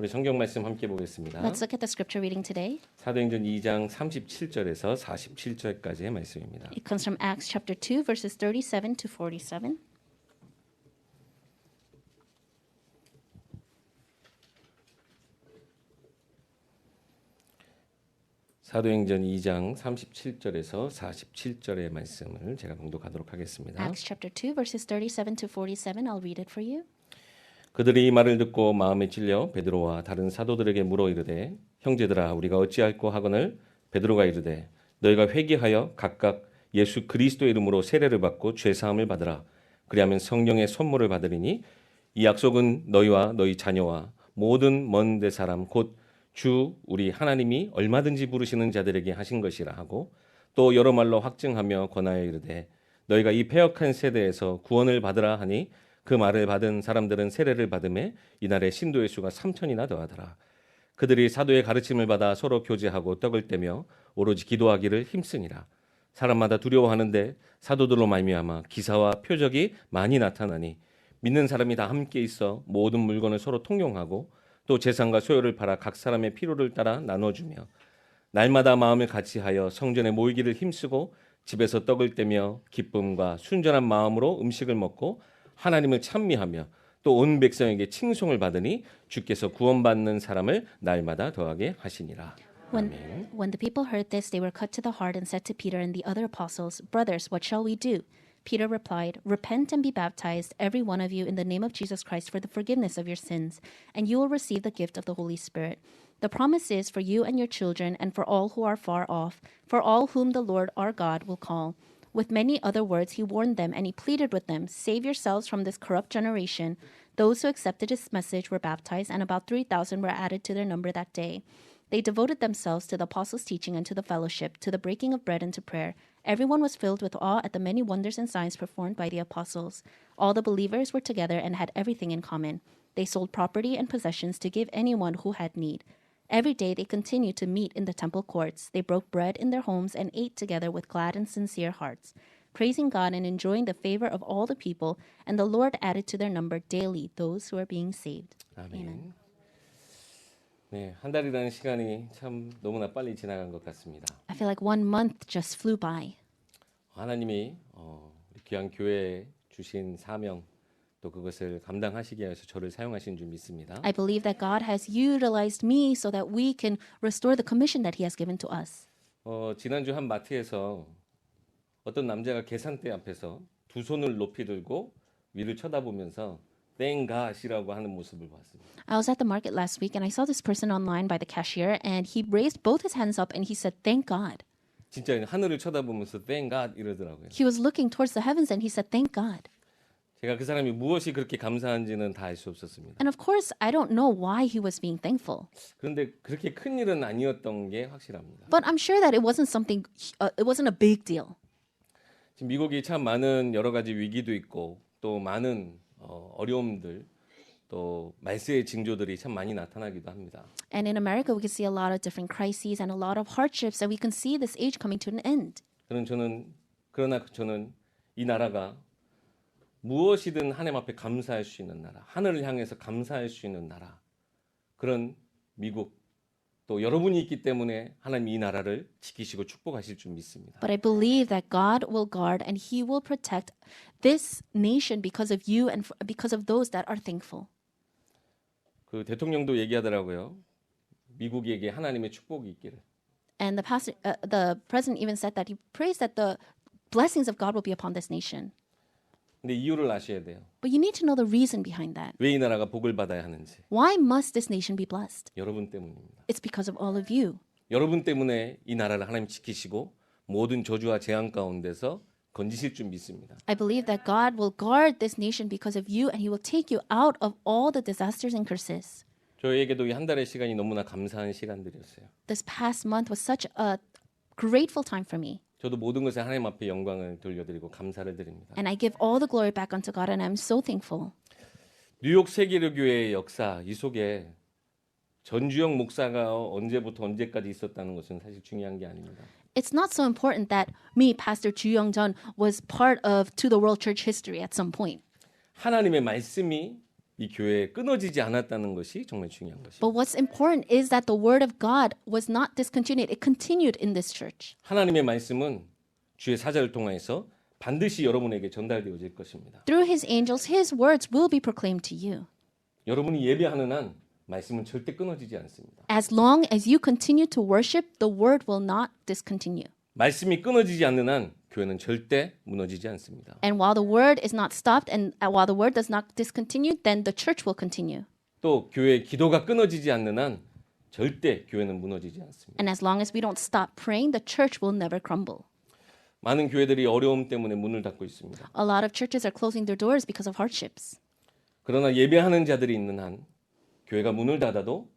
우리 성경 말씀 함께 보겠습니다. Let's look at the scripture reading today. 사도행전 2장 37절에서 47절까지의 말씀입니다. It comes from Acts chapter 2, verses 37 to 47. 사도행전 2장 37절에서 47절의 말씀을 제가 봉독하도록 하겠습니다. Acts chapter 2, verses 37 to 47. I'll read it for you. 그들이 이 말을 듣고 마음에 찔려 베드로와 다른 사도들에게 물어 이르되 형제들아 우리가 어찌할꼬 하거늘 베드로가 이르되 너희가 회개하여 각각 예수 그리스도의 이름으로 세례를 받고 죄 사함을 받으라 그리하면 성령의 선물을 받으리니 이 약속은 너희와 너희 자녀와 모든 먼 데 사람 곧 주 우리 하나님이 얼마든지 부르시는 자들에게 하신 것이라 하고 또 여러 말로 확증하며 권하여 이르되 너희가 이 패역한 세대에서 구원을 받으라 하니 그 말을 받은 사람들은 세례를 받음에 이날에 신도의 수가 3,000이나 더하더라. 그들이 사도의 가르침을 받아 서로 교제하고 떡을 떼며 오로지 기도하기를 힘쓰니라. 사람마다 두려워하는데 사도들로 말미암아 기사와 표적이 많이 나타나니 믿는 사람이 다 함께 있어 모든 물건을 서로 통용하고 또 재산과 소유를 팔아 각 사람의 필요를 따라 나눠주며 날마다 마음을 같이하여 성전에 모이기를 힘쓰고 집에서 떡을 떼며 기쁨과 순전한 마음으로 음식을 먹고 하나님을 찬미하며 또 온 백성에게 칭송을 받으니 주께서 구원받는 사람을 날마다 더하게 하시니라. When the people heard this, they were cut to the heart and said to Peter and the other apostles, Brothers, what shall we do? Peter replied, Repent and be baptized, every one of you, in the name of Jesus Christ for the forgiveness of your sins, and you will receive the gift of the Holy Spirit. The promise is for you and your children, and for all who are far off, for all whom the Lord our God will call. With many other words he warned them, and he pleaded with them, Save yourselves from this corrupt generation. Those who accepted his message were baptized, and about 3,000 were added to their number that day. They devoted themselves to the apostles' teaching and to the fellowship, to the breaking of bread and to prayer. Everyone was filled with awe at the many wonders and signs performed by the apostles. All the believers were together and had everything in common. They sold property and possessions to give anyone who had need. Every day they continued to meet in the temple courts. They broke bread in their homes and ate together with glad and sincere hearts, praising God and enjoying the favor of all the people. And the Lord added to their number daily those who are being saved. 아멘. 네, 한 달이라는 시간이 참 너무나 빨리 지나간 것 같습니다. I feel like 1 month just flew by. 하나님이 우리 귀한 교회에 주신 사명 또 그것을 감당하시기 위해서 저를 사용하신 줄 믿습니다. I believe that God has utilized me so that we can restore the commission that he has given to us. 지난주 한 마트에서 어떤 남자가 계산대 앞에서 두 손을 높이 들고 위를 쳐다보면서 Thank God이라고 하는 모습을 봤습니다. I was at the market last week and I saw this person online by the cashier and he raised both his hands up and he said, Thank God. 진짜 하늘을 쳐다보면서 Thank God 이러더라고요. He was looking towards the heavens and he said, Thank God. 제가 그 사람이 무엇이 그렇게 감사한지는 다 알 수 없었습니다. And of course, I don't know why he was being thankful. 그런데 그렇게 큰 일은 아니었던 게 확실합니다. But I'm sure that it wasn't a big deal. 지금 미국이 참 많은 여러 가지 위기도 있고 또 많은 어려움들 또 말세의 징조들이 참 많이 나타나기도 합니다. And in America, we can see a lot of different crises and a lot of hardships, and we can see this age coming to an end. 그러나 저는 이 나라가 무엇이든 하나님 앞에 감사할 수 있는 나라, 하늘을 향해서 감사할 수 있는 나라, 그런 미국 또 여러분이 있기 때문에 하나님 이 나라를 지키시고 축복하실 줄 믿습니다. But I believe that God will guard and he will protect this nation because of you and because of those that are thankful. 그 대통령도 얘기하더라고요. 미국에게 하나님의 축복이 있기를. And the president even said that he prays that the blessings of God will be upon this nation. 근데 이유를 아셔야 돼요. But you need to know the reason behind that. 왜 이 나라가 복을 받아야 하는지. Why must this nation be blessed? 여러분 때문입니다. It's because of all of you. 여러분 때문에 이 나라를 하나님 지키시고 모든 저주와 재앙 가운데서 건지실 줄 믿습니다. I believe that God will guard this nation because of you and he will take you out of all the disasters and curses. 저에게도 이 한 달의 시간이 너무나 감사한 시간들이었어요. This past month was such a grateful time for me. 저도 모든 것에 하나님 앞에 영광을 돌려드리고 감사를 드립니다. And I give all the glory back unto God and I'm so thankful. 뉴욕 세계교회의 역사 이 속에 전주영 목사가 언제부터 언제까지 있었다는 것은 사실 중요한 게 아닙니다. It's not so important that me, Pastor Ju Young-jeon, was part of To the World Church history at some point. 하나님의 말씀이 이 교회에 끊어지지 않았다는 것이 정말 중요한 것입니다. But what's important is that the word of God was not discontinued. It continued in this church. 하나님의 말씀은 주의 사자를 통해서 반드시 여러분에게 전달되어질 것입니다. Through his angels, his words will be proclaimed to you. 여러분이 예배하는 한 말씀은 절대 끊어지지 않습니다. As long as you continue to worship, the word will not discontinue. 말씀이 끊어지지 않는 한 교회는 절대 무너지지 않습니다. And while the word is not stopped and while the word does not discontinue, then the church will continue. 또 교회의 기도가 끊어지지 않는 한 절대 교회는 무너지지 않습니다. And as long as we don't stop praying, the church will never crumble. 많은 교회들이 어려움 때문에 문을 닫고 있습니다. A lot of churches are closing their doors because of hardships. 그러나 예배하는 자들이 있는 한 교회가 문을 닫아도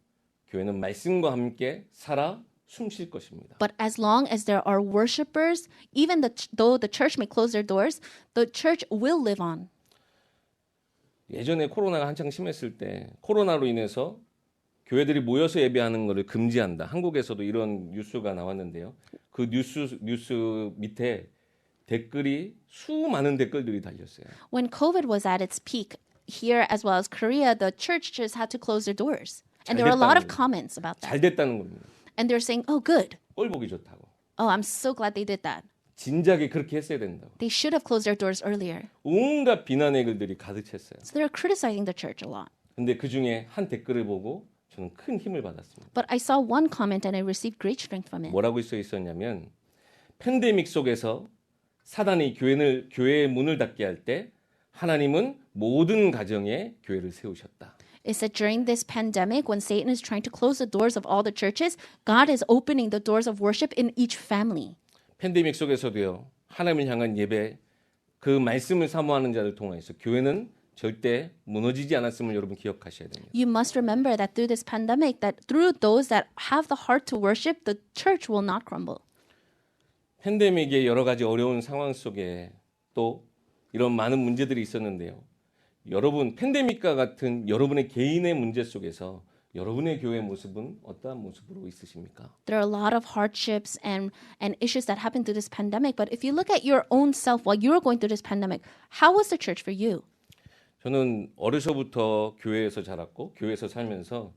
교회는 말씀과 함께 살아 숨쉴 것입니다. But as long as there are worshipers, even though the church may close their doors, the church will live on. 예전에 코로나가 한창 심했을 때 코로나로 인해서 교회들이 모여서 예배하는 것을 금지한다. 한국에서도 이런 뉴스가 나왔는데요. 그 뉴스 밑에 댓글이 수많은 댓글들이 달렸어요. When COVID was at its peak, here as well as Korea, the churches had to close their doors. And there were a lot of comments about that. 잘 됐다는 겁니다. And they're saying, oh, good. 꼴 보기 좋다고. Oh, I'm so glad they did that. 진작에 그렇게 했어야 된다고. They should have closed their doors earlier. 온갖 비난의 글들이 가득 찼어요. So they're criticizing the church a lot. 근데 그 중에 한 댓글을 보고 저는 큰 힘을 받았습니다. But I saw one comment and I received great strength from it. 뭐라고 써 있었냐면 팬데믹 속에서 사단이 교회의 문을 닫게 할 때 하나님은 모든 가정에 교회를 세우셨다. It said during this pandemic, when Satan is trying to close the doors of all the churches, God is opening the doors of worship in each family. 팬데믹 속에서도요. 하나님을 향한 예배 그 말씀을 사모하는 자를 통해서 교회는 절대 무너지지 않았음을 여러분 기억하셔야 됩니다. You must remember that through this pandemic, that through those that have the heart to worship, the church will not crumble. 팬데믹의 여러 가지 어려운 상황 속에 또 이런 많은 문제들이 있었는데요. 여러분 팬데믹과 같은 여러분의 개인의 문제 속에서 여러분의 교회의 모습은 어떠한 모습으로 있으십니까? There are a lot of hardships and issues that happened through this pandemic. But if you look at your own self while you're going through this pandemic, how was the church for you? 저는 어려서부터 교회에서 자랐고 교회에서 살면서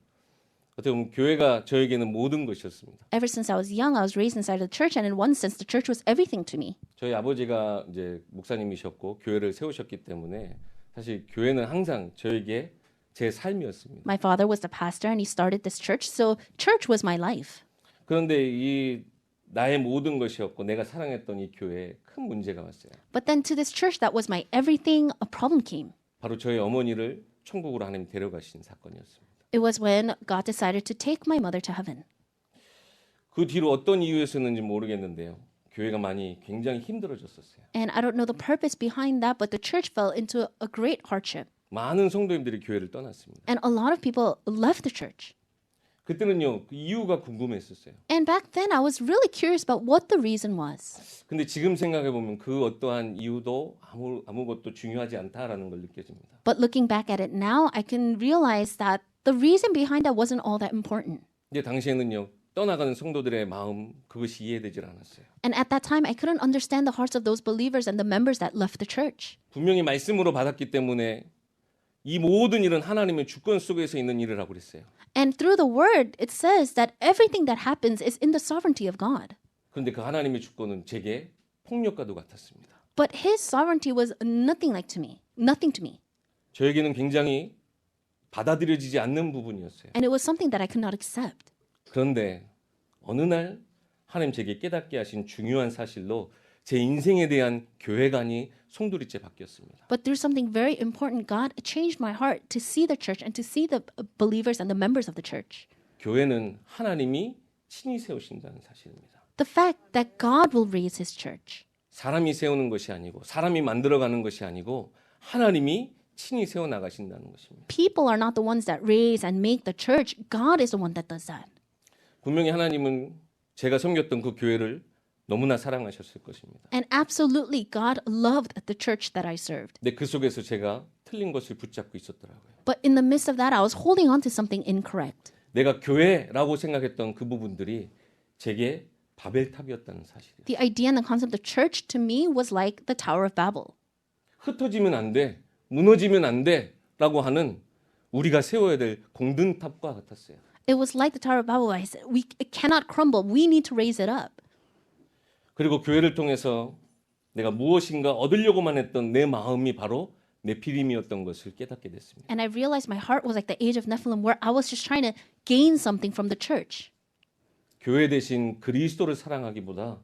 어떻게 보면 교회가 저에게는 모든 것이었습니다. Ever since I was young, I was raised inside of the church, and in one sense, the church was everything to me. 저희 아버지가 이제 목사님이셨고 교회를 세우셨기 때문에 사실 교회는 항상 저에게 제 삶이었습니다. My father was the pastor, and he started this church, so church was my life. 그런데 이 나의 모든 것이었고 내가 사랑했던 이 교회에 큰 문제가 왔어요. But then to this church that was my everything, a problem came. 바로 저희 어머니를 천국으로 하나님 데려가신 사건이었습니다. It was when God decided to take my mother to heaven. 그 뒤로 어떤 이유였었는지 모르겠는데요. 교회가 많이 굉장히 힘들어졌었어요. And I don't know the purpose behind that, but the church fell into a great hardship. 많은 성도님들이 교회를 떠났습니다. And a lot of people left the church. 그때는요, 그 이유가 궁금했었어요. And back then, I was really curious about what the reason was. 근데 지금 생각해 보면 그 어떠한 이유도 아무것도 중요하지 않다라는 걸 느껴집니다. But looking back at it now, I can realize that the reason behind that wasn't all that important. 근데 당시에는요, 떠나가는 성도들의 마음 그것이 이해되질 않았어요. And at that time, I couldn't understand the hearts of those believers and the members that left the church. 분명히 말씀으로 받았기 때문에 이 모든 일은 하나님의 주권 속에서 있는 일이라고 그랬어요. And through the word, it says that everything that happens is in the sovereignty of God. 그런데 그 하나님의 주권은 제게 폭력과도 같았습니다. But his sovereignty was nothing to me. 저에게는 굉장히 받아들여지지 않는 부분이었어요. And it was something that I could not accept. 그런데 어느 날 하나님 제게 깨닫게 하신 중요한 사실로 제 인생에 대한 교회관이 송두리째 바뀌었습니다. But through something very important, God changed my heart to see the church and to see the believers and the members of the church. 교회는 하나님이 친히 세우신다는 사실입니다. The fact that God will raise his church. 사람이 세우는 것이 아니고 사람이 만들어가는 것이 아니고 하나님이 친히 세워 나가신다는 것입니다. People are not the ones that raise and make the church. God is the one that does that. 분명히 하나님은 제가 섬겼던 그 교회를 너무나 사랑하셨을 것입니다. And absolutely, God loved the church that I served. 근데 그 속에서 제가 틀린 것을 붙잡고 있었더라고요. But in the midst of that, I was holding on to something incorrect. 내가 교회라고 생각했던 그 부분들이 제게 바벨탑이었다는 사실이에요. The idea and the concept of church to me was like the Tower of Babel. 흩어지면 안 돼, 무너지면 안 돼라고 하는 우리가 세워야 될 공든탑과 같았어요. It was like the Tower of Babel. I said, it cannot crumble. We need to raise it up. 그리고 교회를 통해서 내가 무엇인가 얻으려고만 했던 내 마음이 바로 네피림이었던 것을 깨닫게 됐습니다. And I realized my heart was like the age of Nephilim, where I was just trying to gain something from the church. 교회 대신 그리스도를 사랑하기보다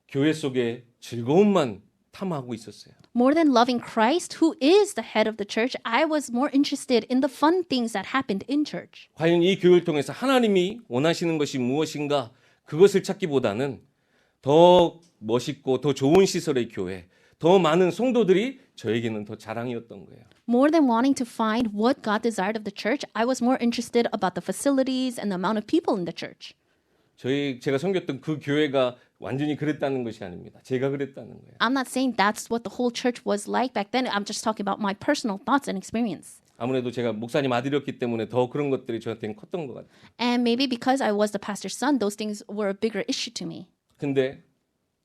교회 속의 즐거움만 탐하고 있었어요. More than loving Christ, who is the head of the church, I was more interested in the fun things that happened in church. 과연 이 교회를 통해서 하나님이 원하시는 것이 무엇인가 그것을 찾기보다는 더 멋있고 더 좋은 시설의 교회, 더 많은 성도들이 저에게는 더 자랑이었던 거예요. More than wanting to find what God desired of the church, I was more interested about the facilities and the amount of people in the church. 제가 섬겼던 그 교회가 완전히 그랬다는 것이 아닙니다. 제가 그랬다는 거예요. I'm not saying that's what the whole church was like back then. I'm just talking about my personal thoughts and experience. 아무래도 제가 목사님 아들이었기 때문에 더 그런 것들이 저한테는 컸던 것 같아요. And maybe because I was the pastor's son, those things were a bigger issue to me. 근데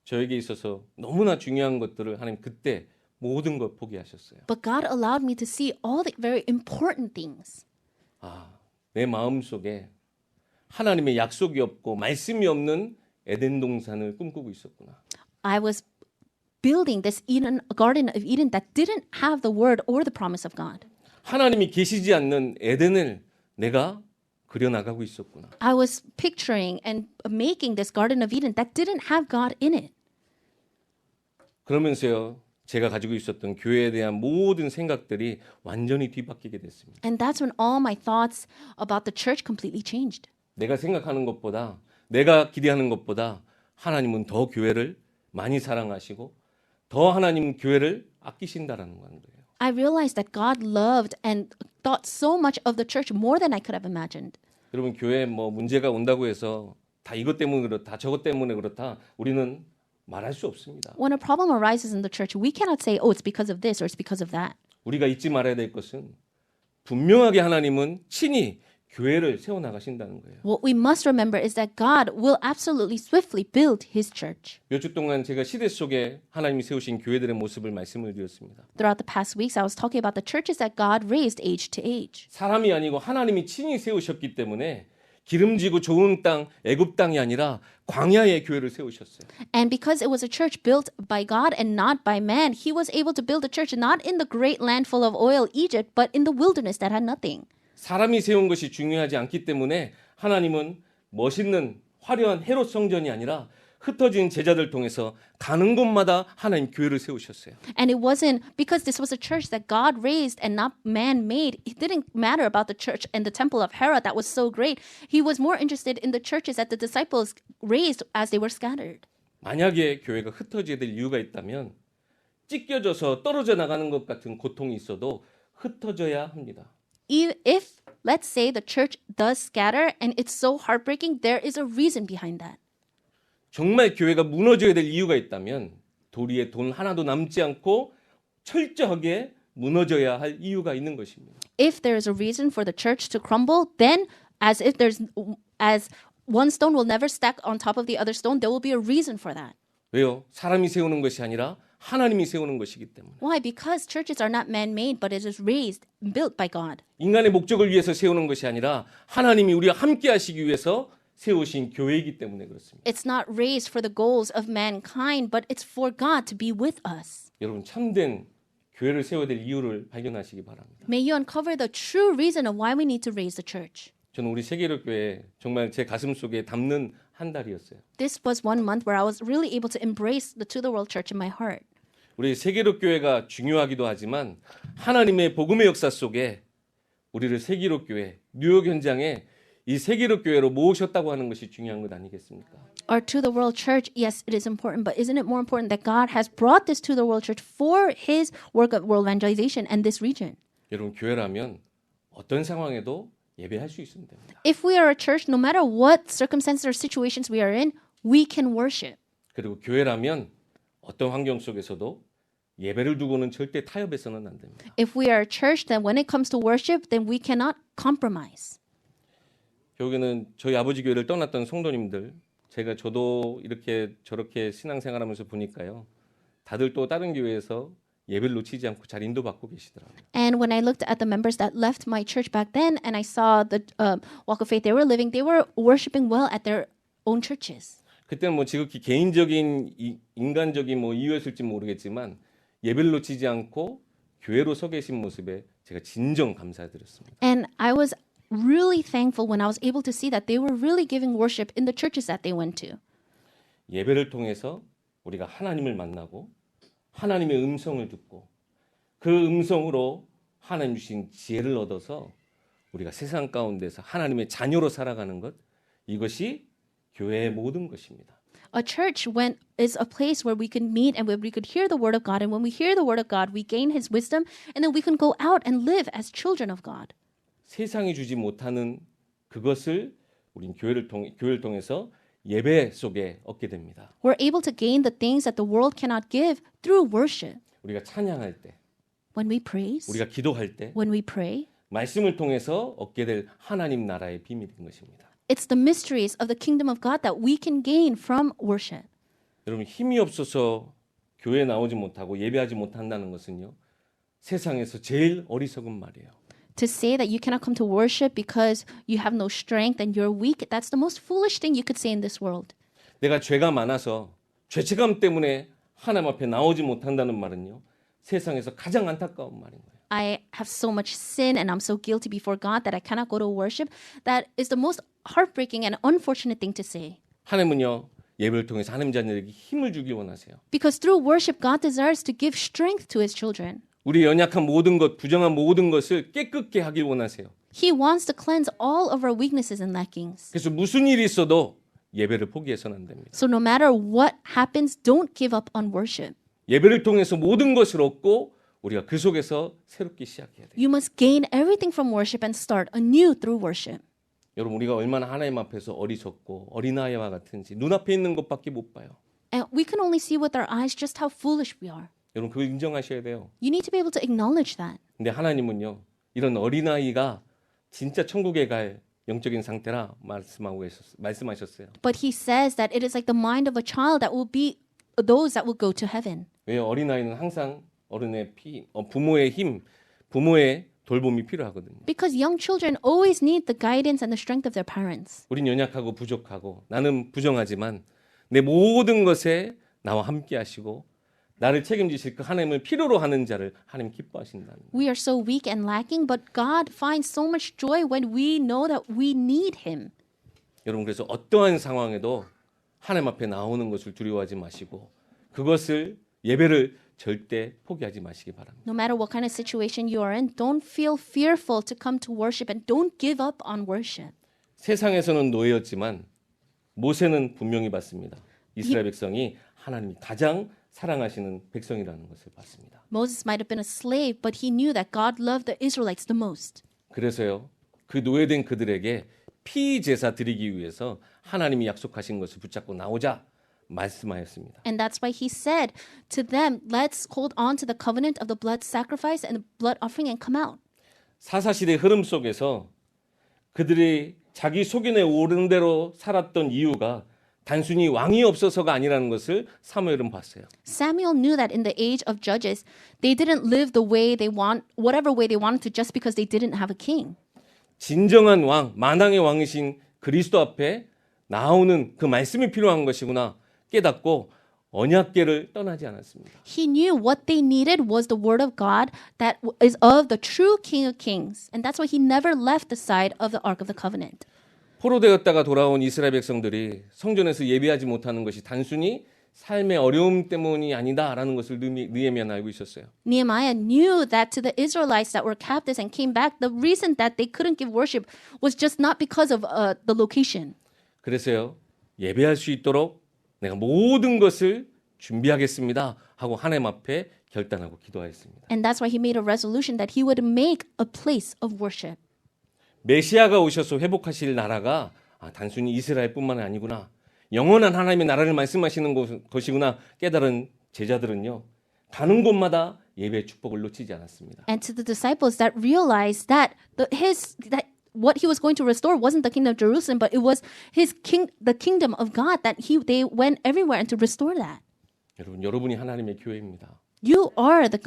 저에게 있어서 너무나 중요한 것들을 하나님 그때 모든 걸 포기하셨어요. But God allowed me to see all the very important things. 내 마음속에 하나님의 약속이 없고 말씀이 없는 에덴 동산을 꿈꾸고 있었구나. I was building this Garden of Eden that didn't have the word or the promise of God. 하나님이 계시지 않는 에덴을 내가 그려나가고 있었구나. I was picturing and making this Garden of Eden that didn't have God in it. 그러면서요, 제가 가지고 있었던 교회에 대한 모든 생각들이 완전히 뒤바뀌게 됐습니다. And that's when all my thoughts about the church completely changed. 내가 생각하는 것보다, 내가 기대하는 것보다 하나님은 더 교회를 많이 사랑하시고 더 하나님 교회를 아끼신다라는 거예요. I realized that God loved and thought so much of the church more than I could have imagined. 여러분 교회에 뭐 문제가 온다고 해서 다 이것 때문에 그렇다, 저것 때문에 그렇다 우리는 말할 수 없습니다. When a problem arises in the church, we cannot say, oh, it's because of this or it's because of that. 우리가 잊지 말아야 될 것은 분명하게 하나님은 친히 교회를 세워나가신다는 거예요. What we must remember is that God will absolutely swiftly build his church. 몇 주 동안 제가 시대 속에 하나님이 세우신 교회들의 모습을 말씀을 드렸습니다. Throughout the past weeks, I was talking about the churches that God raised age to age. 사람이 아니고 하나님이 친히 세우셨기 때문에 기름지고 좋은 땅, 애굽 땅이 아니라 광야의 교회를 세우셨어요. And because it was a church built by God and not by man, he was able to build a church not in the great land full of oil, Egypt, but in the wilderness that had nothing. 사람이 세운 것이 중요하지 않기 때문에 하나님은 멋있는 화려한 헤롯 성전이 아니라 흩어진 제자들 통해서 가는 곳마다 하나님 교회를 세우셨어요. And it wasn't because this was a church that God raised and not man made. It didn't matter about the church and the temple of Herod that was so great. He was more interested in the churches that the disciples raised as they were scattered. 만약에 교회가 흩어져야 될 이유가 있다면 찢겨져서 떨어져 나가는 것 같은 고통이 있어도 흩어져야 합니다. If let's say the church does scatter and it's so heartbreaking, there is a reason behind that. 정말 교회가 무너져야 될 이유가 있다면 도리에 돈 하나도 남지 않고 철저하게 무너져야 할 이유가 있는 것입니다. If there is a reason for the church to crumble, then as one stone will never stack on top of the other stone, there will be a reason for that. 왜요? 사람이 세우는 것이 아니라 하나님이 세우는 것이기 때문에. Why? Because churches are not man-made, but it is raised, built by God. 인간의 목적을 위해서 세우는 것이 아니라 하나님이 우리와 함께 하시기 위해서 세우신 교회이기 때문에 그렇습니다. It's not raised for the goals of mankind, but it's for God to be with us. 여러분 참된 교회를 세워야 될 이유를 발견하시기 바랍니다. May you uncover the true reason of why we need to raise the church. 저는 우리 세계로 교회 정말 제 가슴 속에 담는 한 달이었어요. This was 1 month where I was really able to embrace the To the World Church in my heart. 우리 세계로 교회가 중요하기도 하지만 하나님의 복음의 역사 속에 우리를 세계로 교회, 뉴욕 현장에 이 세계로 교회로 모으셨다고 하는 것이 중요한 것 아니겠습니까? Or To the World Church, yes, it is important, but isn't it more important that God has brought this To the World Church for His work of world evangelization and this region? 여러분 교회라면 어떤 상황에도 예배할 수 있으면 됩니다. If we are a church, no matter what circumstances or situations we are in, we can worship. 그리고 교회라면 어떤 환경 속에서도 예배를 두고는 절대 타협해서는 안 됩니다. If we are a church, then when it comes to worship, then we cannot compromise. 결국에는 저희 아버지 교회를 떠났던 성도님들, 저도 이렇게 저렇게 신앙생활하면서 보니까요, 다들 또 다른 교회에서 예배를 놓치지 않고 잘 인도받고 계시더라고요. And when I looked at the members that left my church back then, and I saw the walk of faith they were living, they were worshiping well at their own churches. 그때는 뭐 지극히 개인적인 인간적인 뭐 이유였을지 모르겠지만 예배를 놓치지 않고 교회로 서 계신 모습에 제가 진정 감사드렸습니다. And I was really thankful when I was able to see that they were really giving worship in the churches that they went to. 예배를 통해서 우리가 하나님을 만나고 하나님의 음성을 듣고 그 음성으로 하나님 주신 지혜를 얻어서 우리가 세상 가운데서 하나님의 자녀로 살아가는 것, 이것이 교회의 모든 것입니다. A church is a place where we can meet and where we could hear the word of God. And when we hear the word of God, we gain His wisdom, and then we can go out and live as children of God. 세상이 주지 못하는 그것을 우린 교회를 통해서 예배 속에 얻게 됩니다. We're able to gain the things that the world cannot give through worship. 우리가 찬양할 때, When we praise, 우리가 기도할 때, when we pray, 말씀을 통해서 얻게 될 하나님 나라의 비밀인 것입니다. it's the mysteries of the kingdom of God that we can gain from worship. 여러분, 힘이 없어서 교회에 나오지 못하고 예배하지 못한다는 것은요, 세상에서 제일 어리석은 말이에요. To say that you cannot come to worship because you have no strength and you're weak, that's the most foolish thing you could say in this world. 내가 죄가 많아서 죄책감 때문에 하나님 앞에 나오지 못한다는 말은요, 세상에서 가장 안타까운 말인 거예요. I have so much sin and I'm so guilty before God that I cannot go to worship. That is the most heartbreaking and unfortunate thing to say. 하나님은요, 예배를 통해서 하나님 자녀에게 힘을 주기 원하세요. Because through worship, God desires to give strength to His children. 우리 연약한 모든 것, 부정한 모든 것을 깨끗게 하길 원하세요. He wants to cleanse all of our weaknesses and lackings. 그래서 무슨 일이 있어도 예배를 포기해서는 안 됩니다. So no matter what happens, don't give up on worship. 예배를 통해서 모든 것을 얻고 우리가 그 속에서 새롭게 시작해야 돼요. You must gain everything from worship and start anew through worship. 여러분, 우리가 얼마나 하나님 앞에서 어리석고 어린아이와 같은지 눈앞에 있는 것밖에 못 봐요. And we can only see with our eyes just how foolish we are. 여러분, 그걸 인정하셔야 돼요. You need to be able to acknowledge that. 근데 하나님은요, 이런 어린아이가 진짜 천국에 갈 영적인 상태라 말씀하셨어요. But He says that it is like the mind of a child that will be those that will go to heaven. 왜요? 어린아이는 항상 부모의 힘, 부모의 돌봄이 필요하거든요. Because young children always need the guidance and the strength of their parents. 우린 연약하고 부족하고 나는 부정하지만 내 모든 것에 나와 함께 하시고 나를 책임지실 그 하나님을 필요로 하는 자를 하나님 기뻐하신다는 거예요. We are so weak and lacking, but God finds so much joy when we know that we need Him. 여러분, 그래서 어떠한 상황에도 하나님 앞에 나오는 것을 두려워하지 마시고 그것을 예배를 절대 포기하지 마시기 바랍니다. No matter what kind of situation you are in, don't feel fearful to come to worship and don't give up on worship. 세상에서는 노예였지만 모세는 분명히 봤습니다. 이스라엘 백성이 하나님이 가장 사랑하시는 백성이라는 것을 봤습니다. Moses might have been a slave, but he knew that God loved the Israelites the most. 그래서요, 그 노예된 그들에게 피 제사 드리기 위해서 하나님이 약속하신 것을 붙잡고 나오자 말씀하였습니다. And that's why he said to them, let's hold on to the covenant of the blood sacrifice and the blood offering and come out. 사사시대 흐름 속에서 그들이 자기 속인에 오른 대로 살았던 이유가 단순히 왕이 없어서가 아니라는 것을 사무엘은 봤어요. Samuel knew that in the age of Judges, they didn't live the way they want, whatever way they wanted to, just because they didn't have a king. 진정한 왕, 만왕의 왕이신 그리스도 앞에 나오는 그 말씀이 필요한 것이구나 깨닫고 언약궤를 떠나지 않았습니다. He knew what they needed was the word of God that is of the true King of Kings. And that's why he never left the side of the Ark of the Covenant. 포로되었다가 돌아온 이스라엘 백성들이 성전에서 예배하지 못하는 것이 단순히 삶의 어려움 때문이 아니다라는 것을 느헤미야는 알고 있었어요. Nehemiah knew that to the Israelites that were captives and came back, the reason that they couldn't give worship was just not because of the location. 그래서요, 예배할 수 있도록 내가 모든 것을 준비하겠습니다 하고 하나님 앞에 결단하고 기도하였습니다. And that's why he made a resolution that he would make a place of worship. 메시아가 오셔서 회복하실 나라가 단순히 이스라엘뿐만 아니구나. 영원한 하나님의 나라를 말씀하시는 것이구나 깨달은 제자들은요. 가는 곳마다 예배의 축복을 놓치지 않았습니다. And to the disciples that realized that what he was going to restore wasn't the kingdom of Jerusalem, but it was the kingdom of God, that they went everywhere and to restore that. 여러분이 하나님의 교회입니다. You are the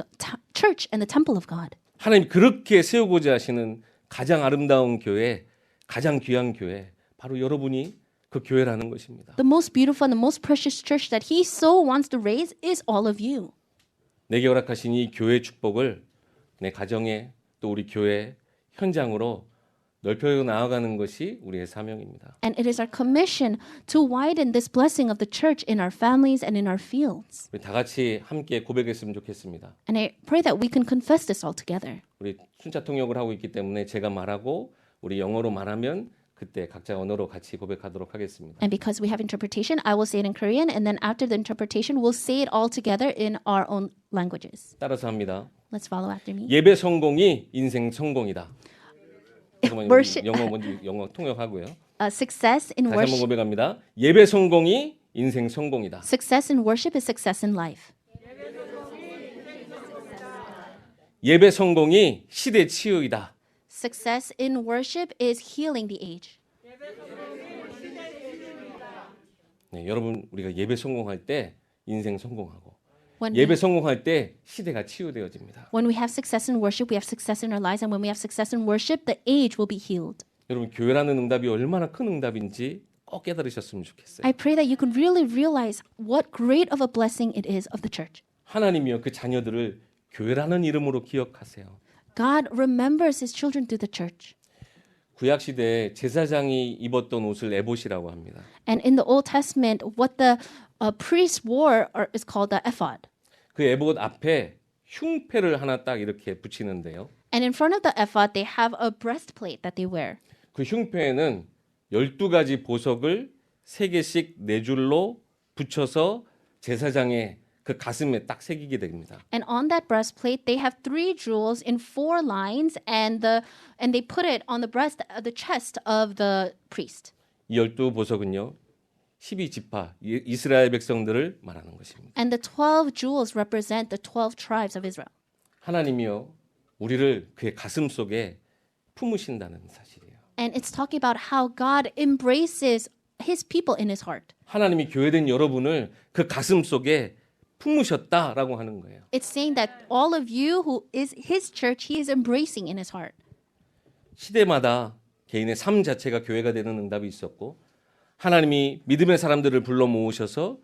church and the temple of God. 하나님 그렇게 세우고자 하시는 가장 아름다운 교회, 가장 귀한 교회, 바로 여러분이 그 교회라는 것입니다. The most beautiful and the most precious church that He so wants to raise is all of you. 내게 허락하신 이 교회 축복을 내 가정에 또 우리 교회 현장으로 넓혀 나아가는 것이 우리의 사명입니다. And it is our commission to widen this blessing of the church in our families and in our fields. 우리 다 같이 함께 고백했으면 좋겠습니다. And I pray that we can confess this all together. 우리 순차 통역을 하고 있기 때문에 제가 말하고 우리 영어로 말하면 그때 각자 언어로 같이 고백하도록 하겠습니다. And because we have interpretation, I will say it in Korean, and then after the interpretation, we'll say it all together in our own languages. 따라서 합니다. Let's follow after me. 예배 성공이 인생 성공이다. 잠깐만요. Worship- 영어 통역하고요. Success in 다시 한번 worship. 고백합니다. 예배 성공이 인생 성공이다. Success in worship is success in life. 예배 성공이 시대 치유이다. Success in worship is healing the age. 네, 여러분 우리가 예배 성공할 때 인생 성공하고 When 예배 we, 성공할 때 시대가 치유되어집니다. when we have success in worship, we have success in our lives, and when we have success in worship, the age will be healed. 여러분 교회라는 응답이 얼마나 큰 응답인지 꼭 깨달으셨으면 좋겠어요. I pray that you can really realize what great of a blessing it is of the church. 하나님이여 그 자녀들을 교회라는 이름으로 기억하세요. God remembers His children through the church. 구약 시대에 제사장이 입었던 옷을 에봇이라고 합니다. And in the Old Testament, what the priests wore is called the ephod. 그 에봇 앞에 흉패를 하나 딱 이렇게 붙이는데요. And in front of the ephod, they have a breastplate that they wear. 그 흉패에는 12가지 보석을 3개씩 4줄로 붙여서 제사장의 그 가슴에 딱 새기게 됩니다. And on that breastplate, they have 3 jewels in 4 lines, and they put it on the chest of the priest. 이 12보석은요. 12지파 이스라엘 백성들을 말하는 것입니다. And the 12 jewels represent the 12 tribes of Israel. 하나님이요. 우리를 그의 가슴 속에 품으신다는 사실이에요. And it's talking about how God embraces His people in His heart. 하나님이 교회된 여러분을 그 가슴 속에 품으셨다라고 하는 거예요. It's saying that all of you who is His church, He is embracing in His heart. 시대마다 개인의 삶 자체가 교회가 되는 응답이 있었고 하나님이 믿음의 사람들을 불러 모으셔서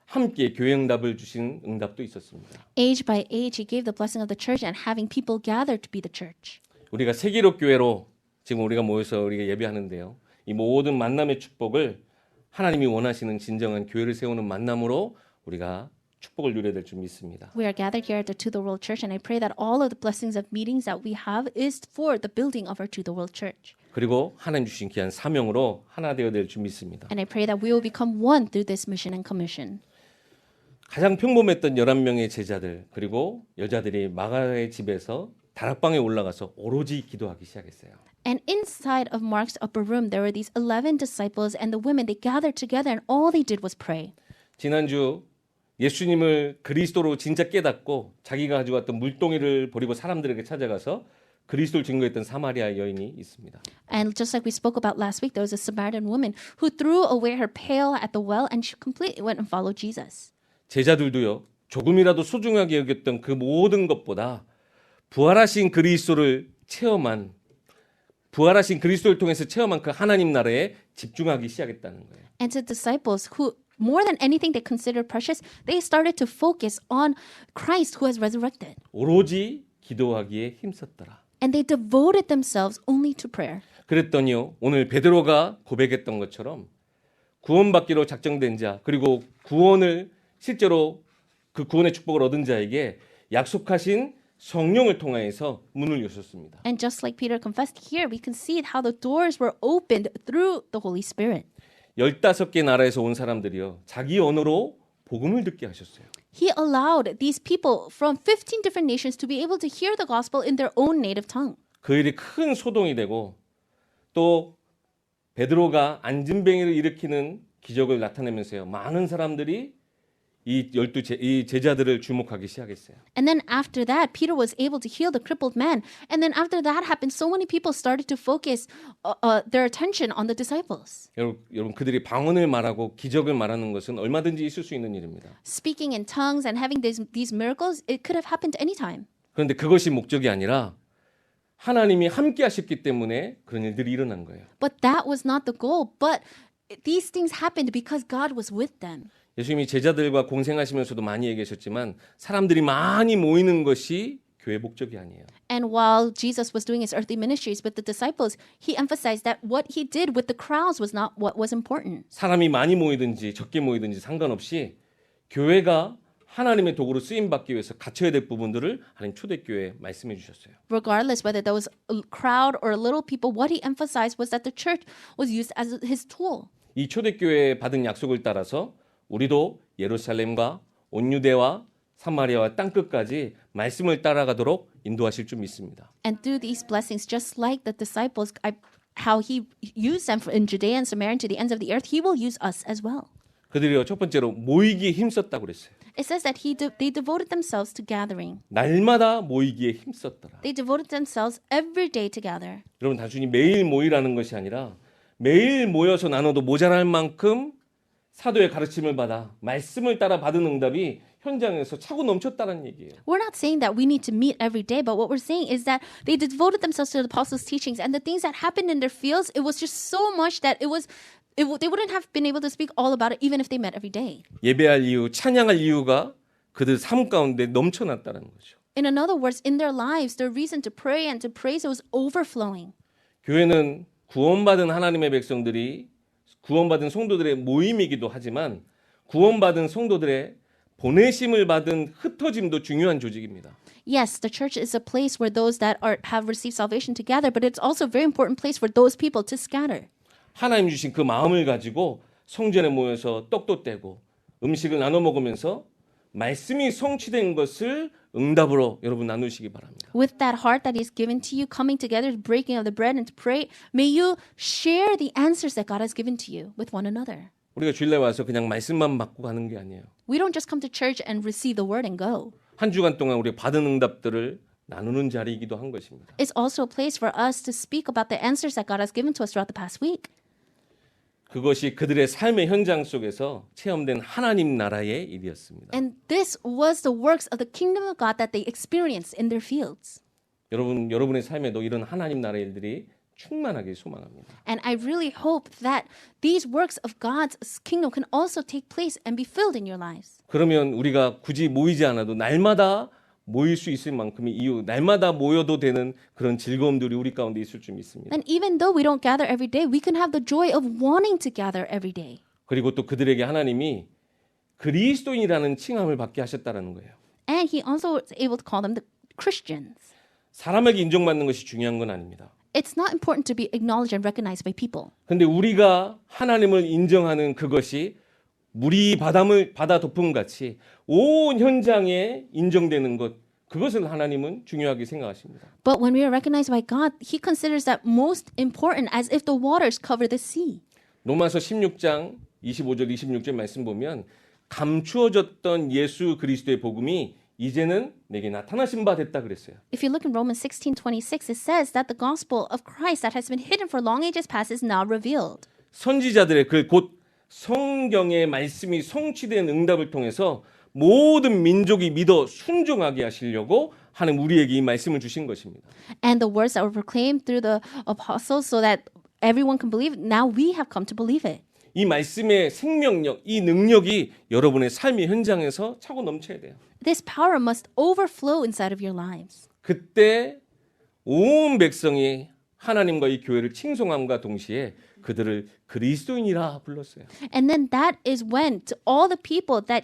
함께 교회 응답을 주신 응답도 있었습니다. Age by age, He gave the blessing of the church and having people gather to be the church. 우리가 세계로 교회로 지금 우리가 모여서 우리가 예배하는데요. 이 모든 만남의 축복을 하나님이 원하시는 진정한 교회를 세우는 만남으로 우리가 축복을 누려야 될 줄 믿습니다. We are gathered here at the To the World Church, and I pray that all of the blessings of meetings that we have is for the building of our To the World Church. 그리고 하나님 주신 귀한 사명으로 하나 되어야 될 줄 믿습니다. And I pray that we will become one through this mission and commission. 가장 평범했던 11명의 제자들 그리고 여자들이 마가의 집에서 다락방에 올라가서 오로지 기도하기 시작했어요. And inside of Mark's upper room, there were these 11 disciples, and the women, they gathered together, and all they did was pray. 지난주 예수님을 그리스도로 진짜 깨닫고 자기가 가지고 왔던 물동이를 버리고 사람들에게 찾아가서 그리스도를 증거했던 사마리아 여인이 있습니다. And just like we spoke about last week, there was a Samaritan woman who threw away her pail at the well, and she completely went and followed Jesus. 제자들도요. 조금이라도 소중하게 여겼던 그 모든 것보다 부활하신 그리스도를 통해서 체험한 그 하나님 나라에 집중하기 시작했다는 거예요. And to disciples who, more than anything they considered precious, they started to focus on Christ who has resurrected. 오로지 기도하기에 힘썼더라. And they devoted themselves only to prayer. 그랬더니요. 오늘 베드로가 고백했던 것처럼 구원받기로 작정된 자 그리고 구원을 실제로 그 구원의 축복을 얻은 자에게 약속하신 성령을 통하여서 문을 여셨습니다. And just like Peter confessed here, we can see how the doors were opened through the Holy Spirit. 15개 나라에서 온 사람들이요. 자기 언어로 복음을 듣게 하셨어요. He allowed these people from 15 different nations to be able to hear the gospel in their own native tongue. 그 일이 큰 소동이 되고 또 베드로가 안진뱅이를 일으키는 기적을 나타내면서요. 많은 사람들이 이 제자들을 주목하기 시작했어요. And then after that, Peter was able to heal the crippled man. And then after that happened, so many people started to focus their attention on the disciples. 여러분 그들이 방언을 말하고 기적을 말하는 것은 얼마든지 있을 수 있는 일입니다. Speaking in tongues and having these miracles, it could have happened anytime. 그런데 그것이 목적이 아니라 하나님이 함께 하셨기 때문에 그런 일들이 일어난 거예요. But that was not the goal. But these things happened because God was with them. 예수님이 제자들과 공생하시면서도 많이 얘기하셨지만 사람들이 많이 모이는 것이 교회 목적이 아니에요. And while Jesus was doing his earthly ministries with the disciples, he emphasized that what he did with the crowds was not what was important. 사람이 많이 모이든지 적게 모이든지 상관없이 교회가 하나님의 도구로 쓰임 받기 위해서 갖춰야 될 부분들을 하나님 초대교회에 말씀해 주셨어요. Regardless whether there was a crowd or little people, what he emphasized was that the church was used as his tool. 이 초대교회에 받은 약속을 따라서 우리도 예루살렘과 온 유대와 사마리아와 땅끝까지 말씀을 따라가도록 인도하실 줄 믿습니다. And through these blessings, just like the disciples, how he used them in Judea and Samaria and to the ends of the earth, he will use us as well. 그들이 첫 번째로 모이기에 힘썼다고 그랬어요. It says that they devoted themselves to gathering. 날마다 모이기에 힘썼더라. They devoted themselves every day to gather. 여러분 단순히 매일 모이라는 것이 아니라 매일 모여서 나눠도 모자랄 만큼 사도의 가르침을 받아 말씀을 따라 받은 응답이 현장에서 차고 넘쳤다는 얘기예요. We're not saying that we need to meet every day, but what we're saying is that they devoted themselves to the apostles' teachings, and the things that happened in their fields, it was just so much that they wouldn't have been able to speak all about it even if they met every day. 예배할 이유, 찬양할 이유가 그들 삶 가운데 넘쳐났다는 거죠. In other words, in their lives, their reason to pray and to praise was overflowing. 교회는 구원받은 하나님의 백성들이 구원받은 성도들의 모임이기도 하지만 구원받은 성도들의 보내심을 받은 흩어짐도 중요한 조직입니다. Yes, the church is a place where those that have received salvation to gather, but it's also a very important place for those people to scatter. 하나님 주신 그 마음을 가지고 성전에 모여서 떡도 떼고 음식을 나눠 먹으면서 말씀이 성취된 것을 응답으로 여러분 나누시기 바랍니다. With that heart that is given to you, coming together, breaking of the bread and to pray, may you share the answers that God has given to you with one another. 우리가 주일날 와서 그냥 말씀만 받고 가는 게 아니에요. We don't just come to church and receive the word and go. 한 주간 동안 우리가 받은 응답들을 나누는 자리이기도 한 것입니다. It's also a place for us to speak about the answers that God has given to us throughout the past week. 그것이 그들의 삶의 현장 속에서 체험된 하나님 나라의 일이었습니다. And this was the works of the kingdom of God that they experienced in their fields. 여러분의 삶에도 이런 하나님 나라의 일들이 충만하길 소망합니다. And I really hope that these works of God's kingdom can also take place and be filled in your lives. 그러면 우리가 굳이 모이지 않아도 날마다 모일 수 있을 만큼의 이유, 날마다 모여도 되는 그런 즐거움들이 우리 가운데 있을 줄 믿습니다. And even though we don't gather every day, we can have the joy of wanting to gather every day. 그리고 또 그들에게 하나님이 그리스도인이라는 칭함을 받게 하셨다는 거예요. And he also was able to call them the Christians. 사람에게 인정받는 것이 중요한 건 아닙니다. It's not important to be acknowledged and recognized by people. 근데 우리가 하나님을 인정하는 그것이 물이 바다 덮음 같이 온 현장에 인정되는 것, 그것을 하나님은 중요하게 생각하십니다. But when we are recognized by God, he considers that most important as if the waters cover the sea. 로마서 16장 25절 26절 말씀 보면 감추어졌던 예수 그리스도의 복음이 이제는 내게 나타나신 바 됐다 그랬어요. If you look in Romans 16:26, it says that the gospel of Christ that has been hidden for long ages past is now revealed. 선지자들의 그 곧 성경의 말씀이 성취된 응답을 통해서 모든 민족이 믿어 순종하게 하시려고 하나님 우리에게 이 말씀을 주신 것입니다. And the words that were proclaimed through the apostles so that everyone can believe, now we have come to believe it. 이 말씀의 생명력, 이 능력이 여러분의 삶의 현장에서 차고 넘쳐야 돼요. This power must overflow inside of your lives. 그때 온 백성이 하나님과 이 교회를 칭송함과 동시에 그들을 그리스도인이라 불렀어요. And then that is when to all the people that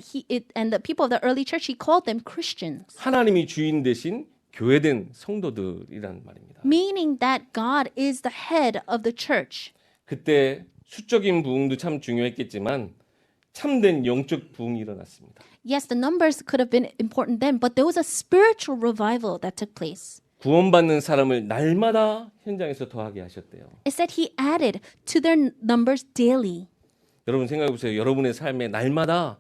and the people of the early church, he called them Christians. 하나님이 주인 대신 교회된 성도들이란 말입니다. Meaning that God is the head of the church. 그때 수적인 부흥도 참 중요했겠지만 참된 영적 부흥이 일어났습니다. Yes, the numbers could have been important then, but there was a spiritual revival that took place. 구원받는 사람을 날마다 현장에서 더하게 하셨대요. It said he added to their numbers daily. 여러분 생각해 보세요. 여러분의 삶에 날마다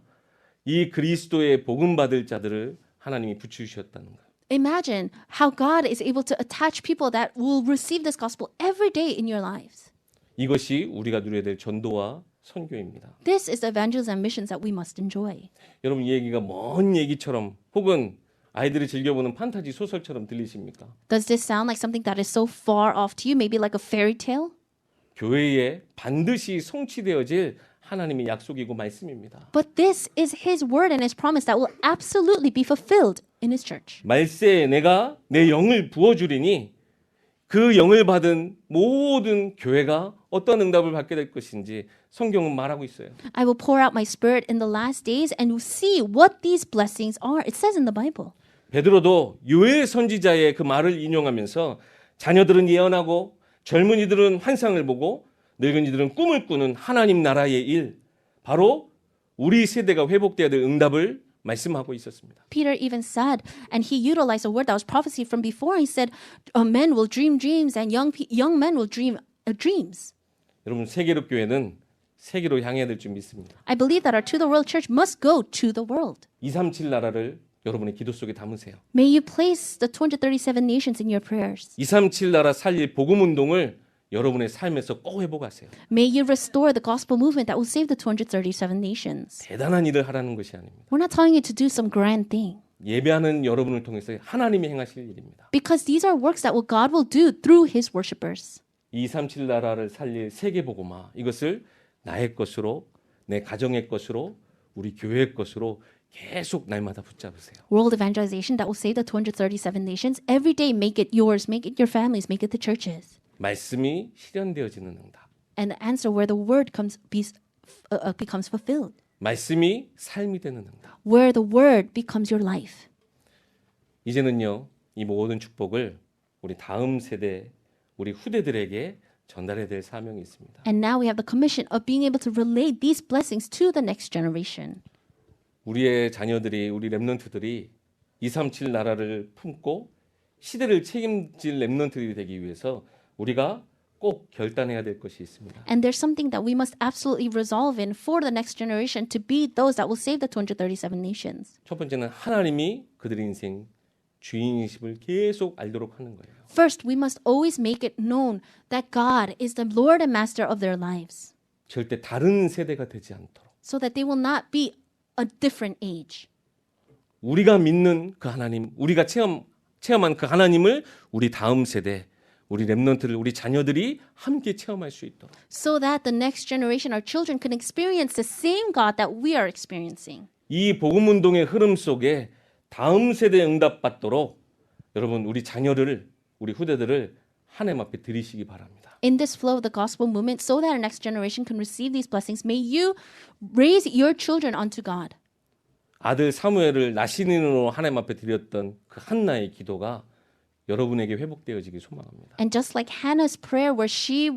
이 그리스도의 복음 받을 자들을 하나님이 붙이셨다는 거예요. Imagine how God is able to attach people that will receive this gospel every day in your lives. 이것이 우리가 누려야 될 전도와 선교입니다. This is the evangelism and missions that we must enjoy. 여러분 이 얘기가 먼 얘기처럼 혹은 아이들이 즐겨보는 판타지 소설처럼 들리십니까? Does this sound like something that is so far off to you, maybe like a fairy tale? 교회에 반드시 성취되어질 하나님의 약속이고 말씀입니다. But this is His word and His promise that will absolutely be fulfilled in His church. 말세에 내가 내 영을 부어주리니 그 영을 받은 모든 교회가 어떤 응답을 받게 될 것인지 성경은 말하고 있어요. I will pour out my spirit in the last days and will see what these blessings are. It says in the Bible. 베드로도 요엘 선지자의 그 말을 인용하면서 자녀들은 예언하고 젊은이들은 환상을 보고 늙은이들은 꿈을 꾸는 하나님 나라의 일, 바로 우리 세대가 회복돼야 될 응답을 말씀하고 있었습니다. Peter even said, and he utilized a word that was prophecy from before. He said, men will dream dreams and young men will dream dreams. 여러분 세계로 교회는 세계로 향해야 될 줄 믿습니다. I believe that our To the World Church must go to the world. 237 나라를 여러분의 기도 속에 담으세요. May you place the 237 nations in your prayers. 237 나라 살릴 복음 운동을 여러분의 삶에서 꼭 회복하세요. May you restore the gospel movement that will save the 237 nations. 대단한 일을 하라는 것이 아닙니다. We're not telling you to do some grand thing. 예배하는 여러분을 통해서 하나님이 행하실 일입니다. Because these are works that God will do through His worshipers. 237 나라를 살릴 세계 복음화, 이것을 나의 것으로, 내 가정의 것으로, 우리 교회의 것으로 계속 날마다 붙잡으세요. World evangelization that will save the 237 nations. Every day make it yours, make it your families, make it the churches. 말씀이 실현되어지는 응답. And the answer where the word becomes fulfilled. 말씀이 삶이 되는 응답. Where the word becomes your life. 이제는요, 이 모든 축복을 우리 다음 세대, 우리 후대들에게 전달해야 될 사명이 있습니다. And now we have the commission of being able to relay these blessings to the next generation. 우리의 자녀들이, 우리 렘넌트들이 237 나라를 품고 시대를 책임질 렘넌트들이 되기 위해서 우리가 꼭 결단해야 될 것이 있습니다. And there's something that we must absolutely resolve in for the next generation to be those that will save the 237 nations. 첫 번째는 하나님이 그들의 인생 주인이심을 계속 알도록 하는 거예요. First, we must always make it known that God is the Lord and Master of their lives, 절대 다른 세대가 되지 않도록. so that they will not be a different age. 우리가 믿는 그 하나님, 우리가 체험한 그 하나님을 우리 다음 세대, 우리 렘넌트들, 우리 자녀들이 함께 체험할 수 있도록. So that the next generation, our children, can experience the same God that we are experiencing. 이 복음 운동의 흐름 속에 다음 세대에 응답받도록 여러분 우리 자녀를, 우리 후대들을 하나님 앞에 드리시기 바랍니다. In this flow of the gospel movement, so that our next generation can receive these blessings, may you raise your children unto God. 아들 사무엘을 나시린으로 하나님 앞에 드렸던 그 한나의 기도가 여러분에게 회복되어지기 소망합니다. And just like Hannah's prayer where she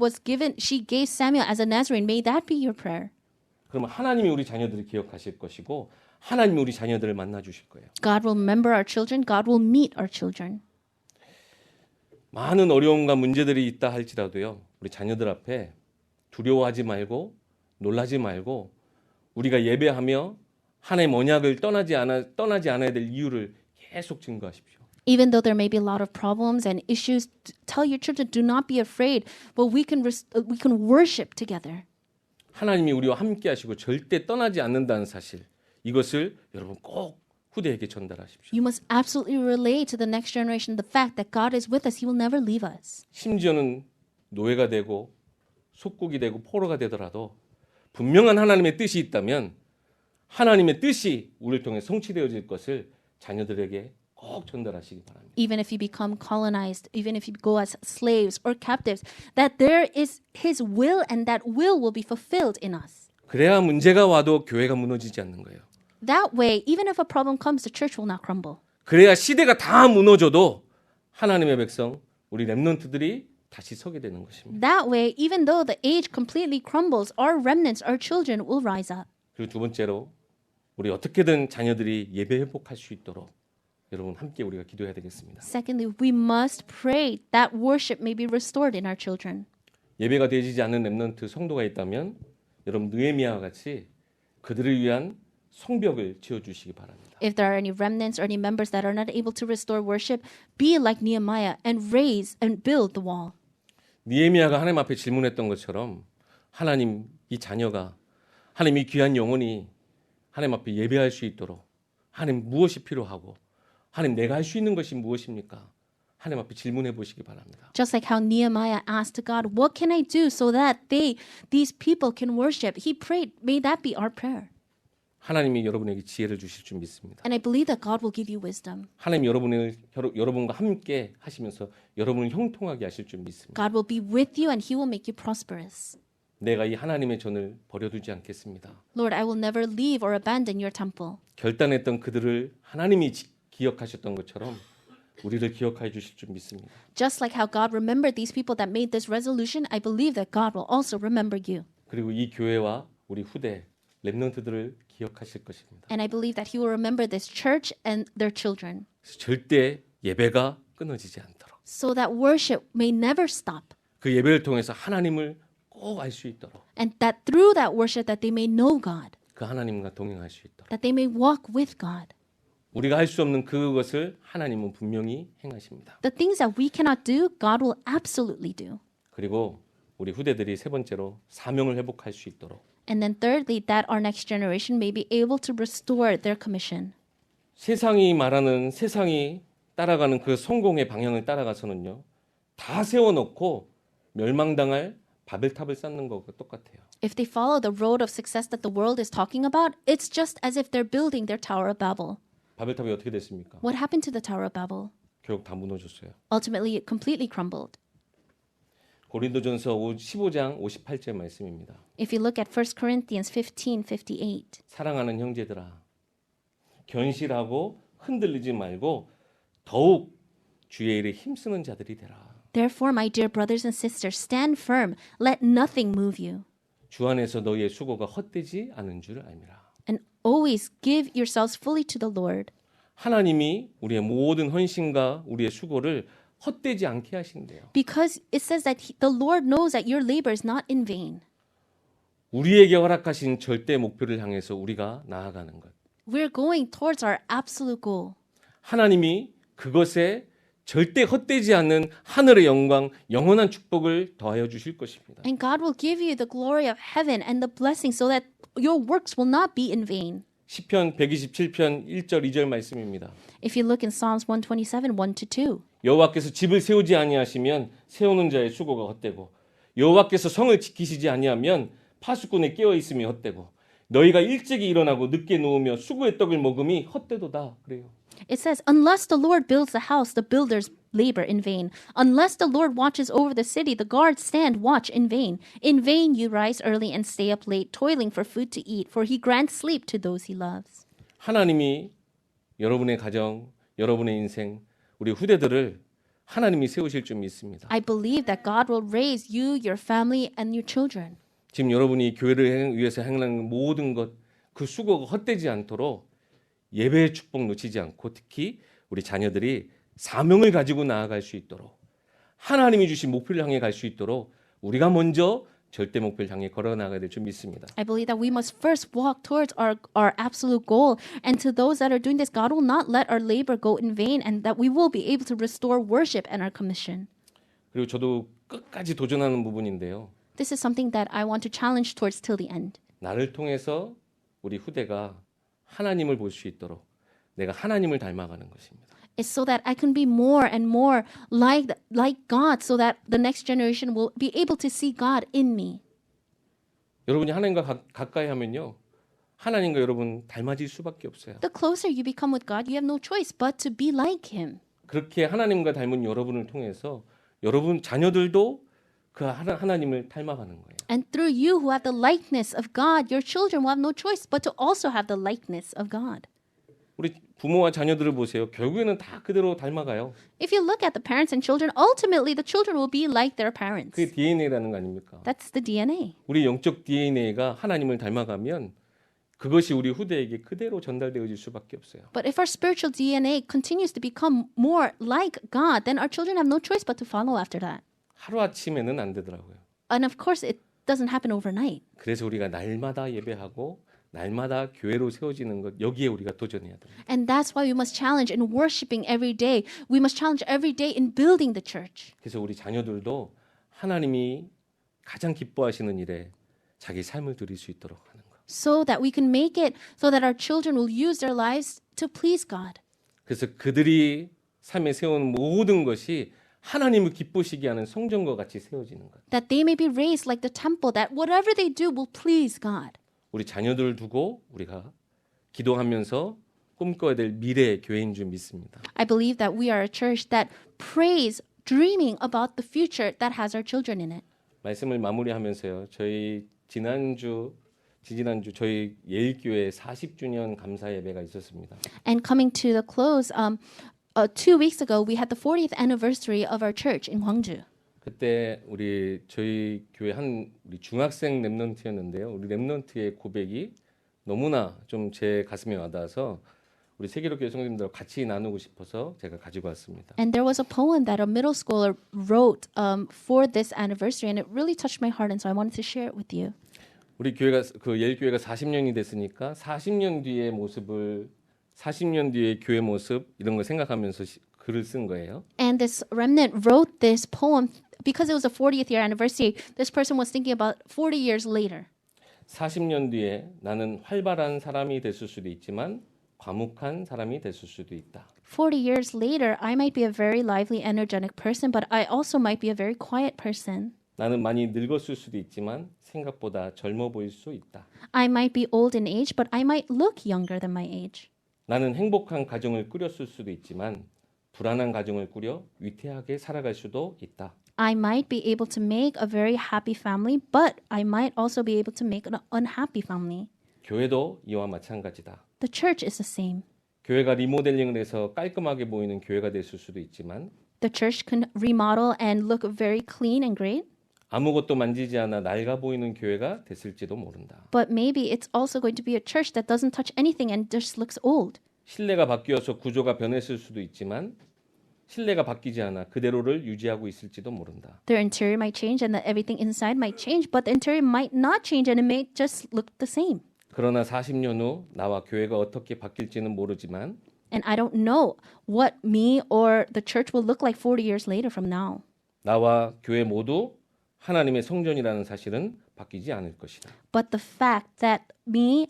gave Samuel as a Nazarene, may that be your prayer. 그러면 하나님이 우리 자녀들을 기억하실 것이고 하나님이 우리 자녀들을 만나 주실 거예요. God will remember our children. God will meet our children. 많은 어려움과 문제들이 있다 할지라도요. 우리 자녀들 앞에 두려워하지 말고 놀라지 말고 우리가 예배하며 하나님 언약을 떠나지 않아야 될 이유를 계속 증거하십시오. Even though there may be a lot of problems and issues, tell your children, do not be afraid, but we can worship together. 하나님이 우리와 함께 하시고 절대 떠나지 않는다는 사실, 이것을 여러분 꼭 후대에게 전달하십시오. You must absolutely relay to the next generation the fact that God is with us. He will never leave us. 심지어는 노예가 되고 속국이 되고 포로가 되더라도 분명한 하나님의 뜻이 있다면 하나님의 뜻이 우리를 통해 성취되어질 것을 자녀들에게 꼭 전달하시기 바랍니다. Even if you become colonized, even if you go as slaves or captives, that there is His will and that will be fulfilled in us. 그래야 문제가 와도 교회가 무너지지 않는 거예요. That way, even if a problem comes, the church will not crumble. 그래야 시대가 다 무너져도 하나님의 백성, 우리 렘넌트들이 다시 서게 되는 것입니다. That way, even though the age completely crumbles, our remnants, our children will rise up. 그리고 두 번째로 우리 어떻게든 자녀들이 예배 회복할 수 있도록 여러분 함께 우리가 기도해야 되겠습니다. Secondly, we must pray that worship may be restored in our children. 예배가 되어지지 않는 렘넌트 성도가 있다면 여러분 느헤미야와 같이 그들을 위한 성벽을 지어 주시기 바랍니다. If there are any remnants or any members that are not able to restore worship, be like Nehemiah and raise and build the wall. 느헤미야가 하나님 앞에 질문했던 것처럼 하나님 이 자녀가 하나님 이 귀한 영혼이 하나님 앞에 예배할 수 있도록 하나님 무엇이 필요하고 하나님 내가 할 수 있는 것이 무엇입니까? 하나님 앞에 질문해 보시기 바랍니다. Just like how Nehemiah asked God, what can I do so that these people can worship? He prayed, may that be our prayer. 하나님이 여러분에게 지혜를 주실 줄 믿습니다. And I believe that God will give you wisdom. 하나님 여러분과 함께 하시면서 여러분을 형통하게 하실 줄 믿습니다. God will be with you and he will make you prosperous. 내가 이 하나님의 전을 버려두지 않겠습니다. Lord, I will never leave or abandon your temple. 결단했던 그들을 하나님이 기억하셨던 것처럼 우리를 기억해 주실 줄 믿습니다. Just like how God remembered these people that made this resolution, I believe that God will also remember you. 그리고 이 교회와 우리 후대 렘넌트들을 기억하실 것입니다. And I believe that he will remember this church and their children. 그래서 절대 예배가 끊어지지 않도록 So that worship may never stop. 그 예배를 통해서 하나님을 꼭 알 수 있도록 And that through that worship that they may know God. 그 하나님과 동행할 수 있도록 That they may walk with God. 우리가 할 수 없는 그것을 하나님은 분명히 행하십니다. The things that we cannot do, God will absolutely do. 그리고 우리 후대들이 세 번째로 사명을 회복할 수 있도록 And then thirdly, that our next generation may be able to restore their commission. 세상이 말하는 세상이 따라가는 그 성공의 방향을 따라가서는요. 다 세워놓고 멸망당할 바벨탑을 쌓는 것과 똑같아요. If they follow the road of success that the world is talking about, it's just as if they're building their Tower of Babel. 바벨탑이 어떻게 됐습니까? What happened to the Tower of Babel? 결국 다 무너졌어요. Ultimately, it completely crumbled. 고린도전서 15장 58절 말씀입니다. If you look at 1 Corinthians 15:58, 사랑하는 형제들아 견실하고 흔들리지 말고 더욱 주의 일에 힘쓰는 자들이 되라. therefore, my dear brothers and sisters, stand firm. Let nothing move you. 주 안에서 너희의 수고가 헛되지 않은 줄 알미라. And always give yourselves fully to the Lord. 하나님이 우리의 모든 헌신과 우리의 수고를 헛되지 않게 하신대요. Because it says that the Lord knows that your labor is not in vain. 우리에게 허락하신 절대 목표를 향해서 우리가 나아가는 것. We're going towards our absolute goal. 하나님이 그것에 절대 헛되지 않는 하늘의 영광, 영원한 축복을 더하여 주실 것입니다. And God will give you the glory of heaven and the blessing so that your works will not be in vain. 시편 127편 1절 2절 말씀입니다. If you look in Psalms 127, 1-2, 여호와께서 집을 세우지 아니하시면 세우는 자의 수고가 헛되고 여호와께서 성을 지키시지 아니하면 파수꾼의 깨어 있음이 헛되고 너희가 일찍이 일어나고 늦게 누우며 수고의 떡을 먹음이 헛되도다 그래요. it says, unless the Lord builds the house, the builders labor in vain. Unless the Lord watches over the city, the guards stand watch in vain. In vain you rise early and stay up late, toiling for food to eat, for he grants sleep to those he loves. 하나님이 여러분의 가정, 여러분의 인생, 우리 후대들을 하나님이 세우실 줄 믿습니다. I believe that God will raise you, your family, and your children. 지금 여러분이 교회를 위해서 행하는 모든 것, 그 수고가 헛되지 않도록 예배의 축복 놓치지 않고 특히 우리 자녀들이 사명을 가지고 나아갈 수 있도록 하나님이 주신 목표를 향해 갈 수 있도록 우리가 먼저 절대 목표를 향해 걸어 나가야 될 줄 믿습니다. I believe that we must first walk towards our absolute goal. And to those that are doing this, God will not let our labor go in vain and that we will be able to restore worship and our commission. 그리고 저도 끝까지 도전하는 부분인데요. This is something that I want to challenge towards till the end. 나를 통해서 우리 후대가 하나님을 볼 수 있도록 내가 하나님을 닮아가는 것입니다. It's so that I can be more and more like God so that the next generation will be able to see God in me. 여러분이 하나님과 가까이 하면요. 하나님과 여러분 닮아질 수밖에 없어요. The closer you become with God, you have no choice but to be like Him. 그렇게 하나님과 닮은 여러분을 통해서 여러분 자녀들도 그 하나님을 닮아가는 거예요. And through you who have the likeness of God, your children will have no choice but to also have the likeness of God. 우리 부모와 자녀들을 보세요. 결국에는 다 그대로 닮아가요. If you look at the parents and children, ultimately the children will be like their parents. 그게 DNA라는 거 아닙니까? That's the DNA. 우리 영적 DNA가 하나님을 닮아가면 그것이 우리 후대에게 그대로 전달되어질 수밖에 없어요. But if our spiritual DNA continues to become more like God, then our children have no choice but to follow after that. 하루아침에는 안 되더라고요. And of course, it doesn't happen overnight. 그래서 우리가 날마다 예배하고 날마다 교회로 세워지는 것 여기에 우리가 도전해야 됩니다. And that's why we must challenge in worshiping every day. We must challenge every day in building the church. 그래서 우리 자녀들도 하나님이 가장 기뻐하시는 일에 자기 삶을 드릴 수 있도록 하는 것. So that we can make it so that our children will use their lives to please God. 그래서 그들이 삶에 세우는 모든 것이 하나님을 기쁘시게 하는 성전과 같이 세워지는 것. That they may be raised like the temple, that whatever they do will please God. 우리 자녀들을 두고 우리가 기도하면서 꿈꿔야 될 미래의 교회인 줄 믿습니다. I believe that we are a church that prays, dreaming about the future that has our children in it. 말씀을 마무리하면서요. 저희 지난주 저희 예일교회 40주년 감사 예배가 있었습니다. And coming to the close, 2 weeks ago, we had the 40th anniversary of our church in Gwangju. 그때 저희 교회 우리 중학생 랩런트였는데요. 우리 랩런트의 고백이 너무나 좀 제 가슴에 와닿아서 우리 세계로교회 성도님들과 같이 나누고 싶어서 제가 가지고 왔습니다. And there was a poem that a middle schooler wrote for this anniversary, and it really touched my heart, and so I wanted to share it with you. 우리 교회가 예일교회가 40년이 됐으니까 40년 뒤의 모습을 40년 뒤의 교회 모습 이런 걸 생각하면서 글을 쓴 거예요. And this remnant wrote this poem because it was the 40th year anniversary. This person was thinking about 40 years later. 40년 뒤에 나는 활발한 사람이 됐을 수도 있지만 과묵한 사람이 됐을 수도 있다. 40 years later, I might be a very lively, energetic person, but I also might be a very quiet person. 나는 많이 늙었을 수도 있지만 생각보다 젊어 보일 수 있다. I might be old in age, but I might look younger than my age. 나는 행복한 가정을 꾸렸을 수도 있지만 불안한 가정을 꾸려 위태하게 살아갈 수도 있다. I might be able to make a very happy family, but I might also be able to make an unhappy family. 교회도 이와 마찬가지다. The church is the same. 교회가 리모델링을 해서 깔끔하게 보이는 교회가 됐을 수도 있지만 The church can remodel and look very clean and great, 아무것도 만지지 않아 낡아 보이는 교회가 됐을지도 모른다. but maybe it's also going to be a church that doesn't touch anything and just looks old. 실내가 바뀌어서 구조가 변했을 수도 있지만 실내가 바뀌지 않아 그대로를 유지하고 있을지도 모른다. Their interior might change and that everything inside might change, but the interior might not change and it may just look the same. 그러나 40년 후 나와 교회가 어떻게 바뀔지는 모르지만 And I don't know what me or the church will look like 40 years later from now. 나와 교회 모두 하나님의 성전이라는 사실은 바뀌지 않을 것이다. But the fact that me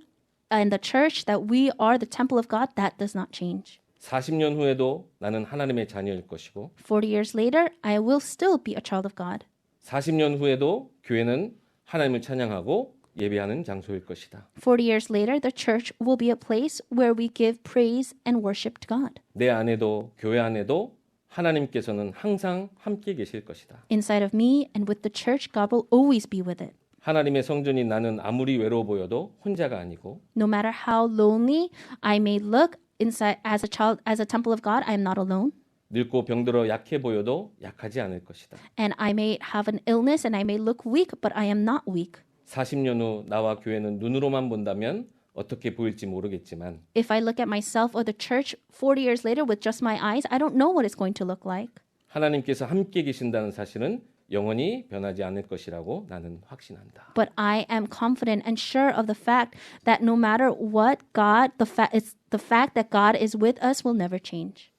and the church, that we are the temple of God, that does not change. 40년 후에도 나는 하나님의 자녀일 것이고 40 years later, I will still be a child of God. 40년 후에도 교회는 하나님을 찬양하고 예배하는 장소일 것이다. 40 years later, the church will be a place where we give praise and worship to God. 내 안에도 교회 안에도 하나님께서는 항상 함께 계실 것이다. Inside of me and with the church, God will always be with it. 하나님의 성전인 나는 아무리 외로워 보여도 혼자가 아니고 No matter how lonely I may look inside as a child, as a temple of God, I am not alone. 늙고 병들어 약해 보여도 약하지 않을 것이다. And I may have an illness and I may look weak, but I am not weak. 40년 후 나와 교회는 눈으로만 본다면 어떻게 보일지 모르겠지만 If I look at myself or the church 40 years later with just my eyes, I don't know what it's going to look like. 하나님께서 함께 계신다는 사실은 영원히 변하지 않을 것이라고 나는 확신한다. But I am confident and sure of the fact that no matter what it's the fact that God is with us will never change.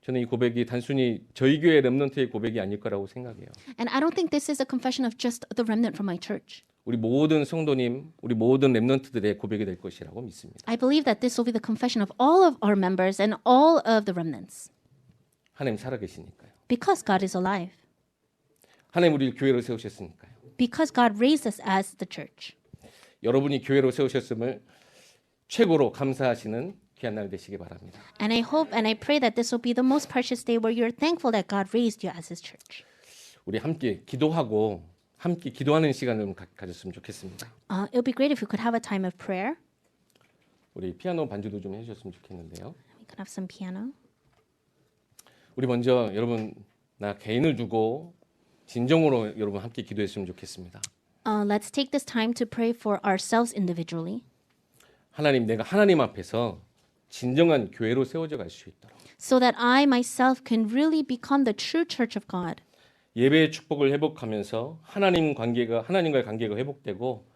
저는 이 고백이 단순히 저희 교회 렘넌트의 고백이 아닐 거라고 생각해요. And I don't think this is a confession of just the remnant from my church. 우리 모든 성도님, 우리 모든 렘넌트들의 고백이 될 것이라고 믿습니다. I believe that this will be the confession of all of our members and all of the remnants. 하나님 살아계시니까요. Because God is alive. 하나님 우리를 교회로 세우셨으니까요. Because God raised us as the church. 여러분이 교회로 세우셨음을 최고로 감사하시는 귀한 날 되시기 바랍니다. And I hope and I pray that this will be the most precious day where you're thankful that God raised you as His church. 우리 함께 기도하고 함께 기도하는 시간을 가졌으면 좋겠습니다. It would be great if we could have a time of prayer. 우리 피아노 반주도 좀 해주셨으면 좋겠는데요. We could have some piano. 우리 먼저 여러분 나 개인을 두고 진정으로 여러분 함께 기도했으면 좋겠습니다. Let's take this time to pray for ourselves individually. 하나님, 내가 하나님 앞에서 진정한 교회로 세워져 갈 수 있도록 So that I myself can really become the true church of God. 예배의 축복을 회복하면서 하나님과의 관계가 회복되고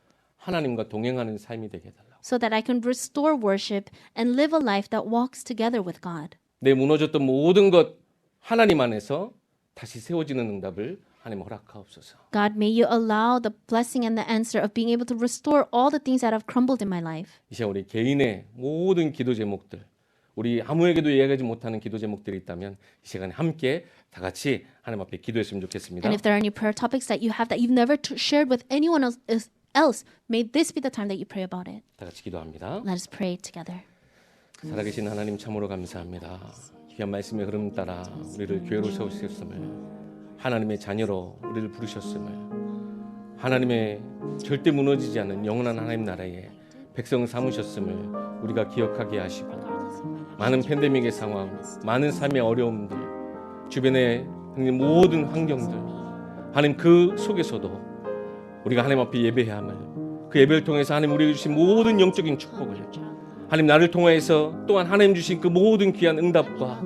하나님과 동행하는 삶이 되게 해달라고. so that I can restore worship and live a life that walks together with God. 내 무너졌던 모든 것 하나님 안에서 다시 세워지는 응답을 하나님 허락하옵소서. God, may you allow the blessing and the answer of being able to restore all the things that have crumbled in my life. 이 시간 우리 개인의 모든 기도 제목들, 우리 아무에게도 이야기하지 못하는 기도 제목들이 있다면 이 시간에 함께 다 같이 하나님 앞에 기도했으면 좋겠습니다. And if there are any prayer topics that you have that you've never shared with anyone else, may this be the time that you pray about it. 다 같이 기도합니다. Let us pray together. 살아계신 하나님 참으로 감사합니다. 귀한 말씀의 흐름 따라 우리를 교회로 세우셨음을, 하나님의 자녀로 우리를 부르셨음을, 하나님의 절대 무너지지 않는 영원한 하나님 나라에 백성 삼으셨음을 우리가 기억하게 하시고, 많은 팬데믹의 상황, 많은 삶의 어려움들, 주변의 모든 환경들, 하나님 그 속에서도 우리가 하나님 앞에 예배해야 함을, 그 예배를 통해서 하나님 우리에게 주신 모든 영적인 축복을, 하나님 나를 통해서 또한 하나님 주신 그 모든 귀한 응답과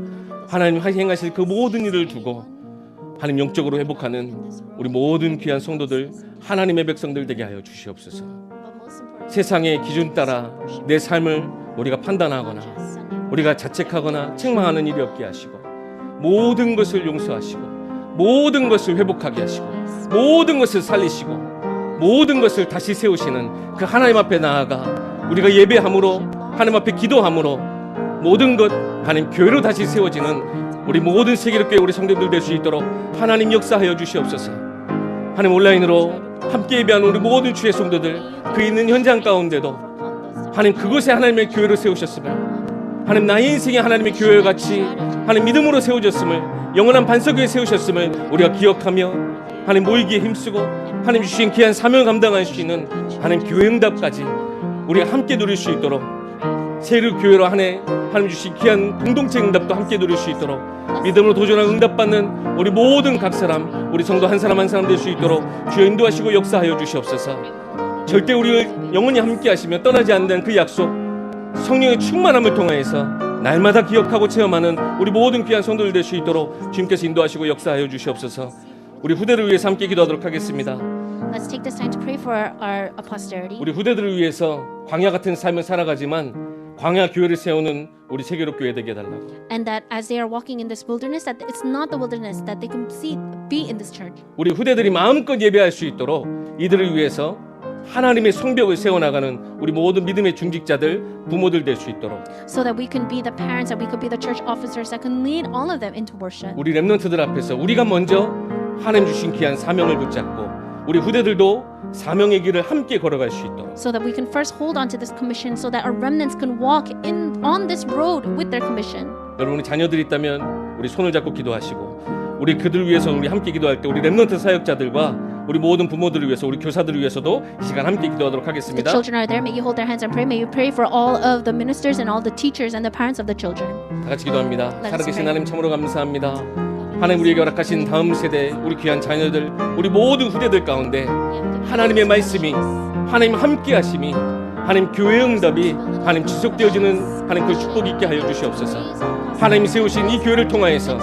하나님 행하실 그 모든 일을 두고 하나님 영적으로 회복하는 우리 모든 귀한 성도들, 하나님의 백성들 되게 하여 주시옵소서. 세상의 기준 따라 내 삶을 우리가 판단하거나 우리가 자책하거나 책망하는 일이 없게 하시고, 모든 것을 용서하시고 모든 것을 회복하게 하시고 모든 것을 살리시고 모든 것을 다시 세우시는 그 하나님 앞에 나아가 우리가 예배함으로, 하나님 앞에 기도함으로 모든 것 하나님 교회로 다시 세워지는 우리 모든 세계교회 우리 성도들 될 수 있도록 하나님 역사하여 주시옵소서. 하나님 온라인으로 함께 예배하는 우리 모든 주의 성도들, 그 있는 현장 가운데도 하나님 그곳에 하나님의 교회를 세우셨음을, 하나님 나의 인생에 하나님의 교회와 같이 하나님 믿음으로 세워졌음을, 영원한 반석에 세우셨음을 우리가 기억하며 하나님 모이기에 힘쓰고 하나님 주신 귀한 사명을 감당할 수 있는 하나님 교회 응답까지 우리가 함께 누릴 수 있도록, 세력 교회로 한 해 하나님 주신 귀한 공동체 응답도 함께 누릴 수 있도록, 믿음으로 도전하고 응답받는 우리 모든 각 사람, 우리 성도 한 사람 한 사람 될 수 있도록 주여 인도하시고 역사하여 주시옵소서. 절대 우리를 영원히 함께 하시며 떠나지 않는 그 약속, 성령의 충만함을 통하여서 날마다 기억하고 체험하는 우리 모든 귀한 성도들 될 수 있도록 주님께서 인도하시고 역사하여 주시옵소서. 우리 후대를 위해서 함께 기도하도록 하겠습니다. Let's take this time to pray for our posterity. 우리 후대들을 위해서 광야 같은 삶을 살아가지만 광야 교회를 세우는 우리 세계로 교회 되게 해달라고. And that as they are walking in this wilderness, that it's not the wilderness, that they can be in this church. 우리 후대들이 마음껏 예배할 수 있도록 이들을 위해서 하나님의 성벽을 세워나가는 우리 모든 믿음의 중직자들, 부모들 될 수 있도록, So that we can be the parents, that we could be the church officers that can lead all of them into worship. 우리 렘넌트들 앞에서 우리가 먼저 하나님 주신 귀한 사명을 붙잡고 우리 후대들도 사명의 길을 함께 걸어갈 수 있도록, So that we can first hold on to this commission, so that our remnants can walk on this road with their commission. 여러분의 자녀들이 있다면 우리 손을 잡고 기도하시고, 우리 그들 위해서 우리 함께 기도할 때 우리 렘넌트 사역자들과 우리 모든 부모들을 위해서, 우리 교사들을 위해서도 이 시간 함께 기도하도록 The 하겠습니다. children are there. May you hold their hands and pray. May you pray for all of the ministers and all the teachers and the parents of the children. 다 같이 기도합니다. Let us 살아계신 pray. 하나님 참으로 감사합니다. 하나님 우리에게 허락하신 다음 세대 우리 귀한 자녀들, 우리 모든 후대들 가운데 하나님의 말씀이, 하나님 함께 하심이, 하나님 교회 응답이 하나님 지속되어지는 하나님 그 축복 있게 하여 주시옵소서. 하나님이 세우신 이 교회를 통하여서,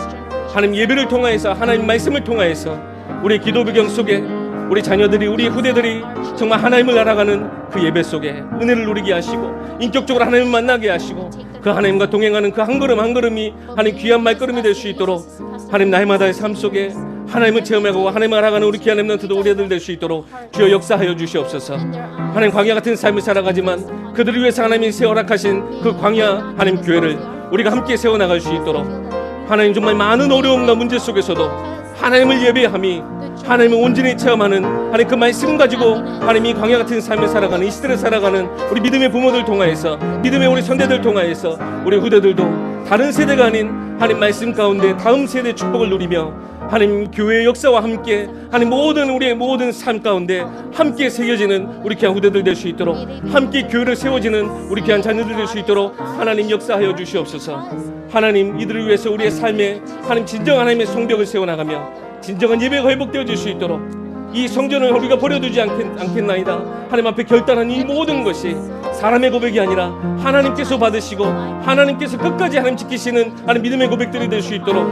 하나님 예배를 통하여서, 하나님 말씀을 통하여서 우리 기도 배경 속에 우리 자녀들이, 우리 후대들이 정말 하나님을 알아가는 그 예배 속에 은혜를 누리게 하시고 인격적으로 하나님을 만나게 하시고 그 하나님과 동행하는 그 한 걸음 한 걸음이 하나님 귀한 말걸음이 될 수 있도록, 하나님 날마다의 삶 속에 하나님을 체험하고 하나님을 알아가는 우리 귀한 렘넌트도 우리 애들 될 수 있도록 주여 역사하여 주시옵소서. 하나님 광야 같은 삶을 살아가지만 그들을 위해서 하나님이 세워락하신 그 광야 하나님 교회를 우리가 함께 세워나갈 수 있도록, 하나님 정말 많은 어려움과 문제 속에서도 하나님을 예배함이, 하나님을 온전히 체험하는 하나님 그 말씀 가지고 하나님이 광야 같은 삶을 살아가는 이 시대를 살아가는 우리 믿음의 부모들 통하여서, 믿음의 우리 선대들 통하여서 우리 후대들도 다른 세대가 아닌 하나님 말씀 가운데 다음 세대의 축복을 누리며 하나님 교회의 역사와 함께 하나님 모든 우리의 모든 삶 가운데 함께 새겨지는 우리 귀한 후대들 될 수 있도록, 함께 교회를 세워지는 우리 귀한 자녀들 될 수 있도록 하나님 역사하여 주시옵소서. 하나님 이들을 위해서 우리의 삶에 하나님 진정한 하나님의 성벽을 세워나가며 진정한 예배가 회복되어질 수 있도록 이 성전을 우리가 버려두지 않겠나이다. 하나님 앞에 결단한 이 모든 것이 사람의 고백이 아니라 하나님께서 받으시고 하나님께서 끝까지 하나님 지키시는 하나님 믿음의 고백들이 될 수 있도록,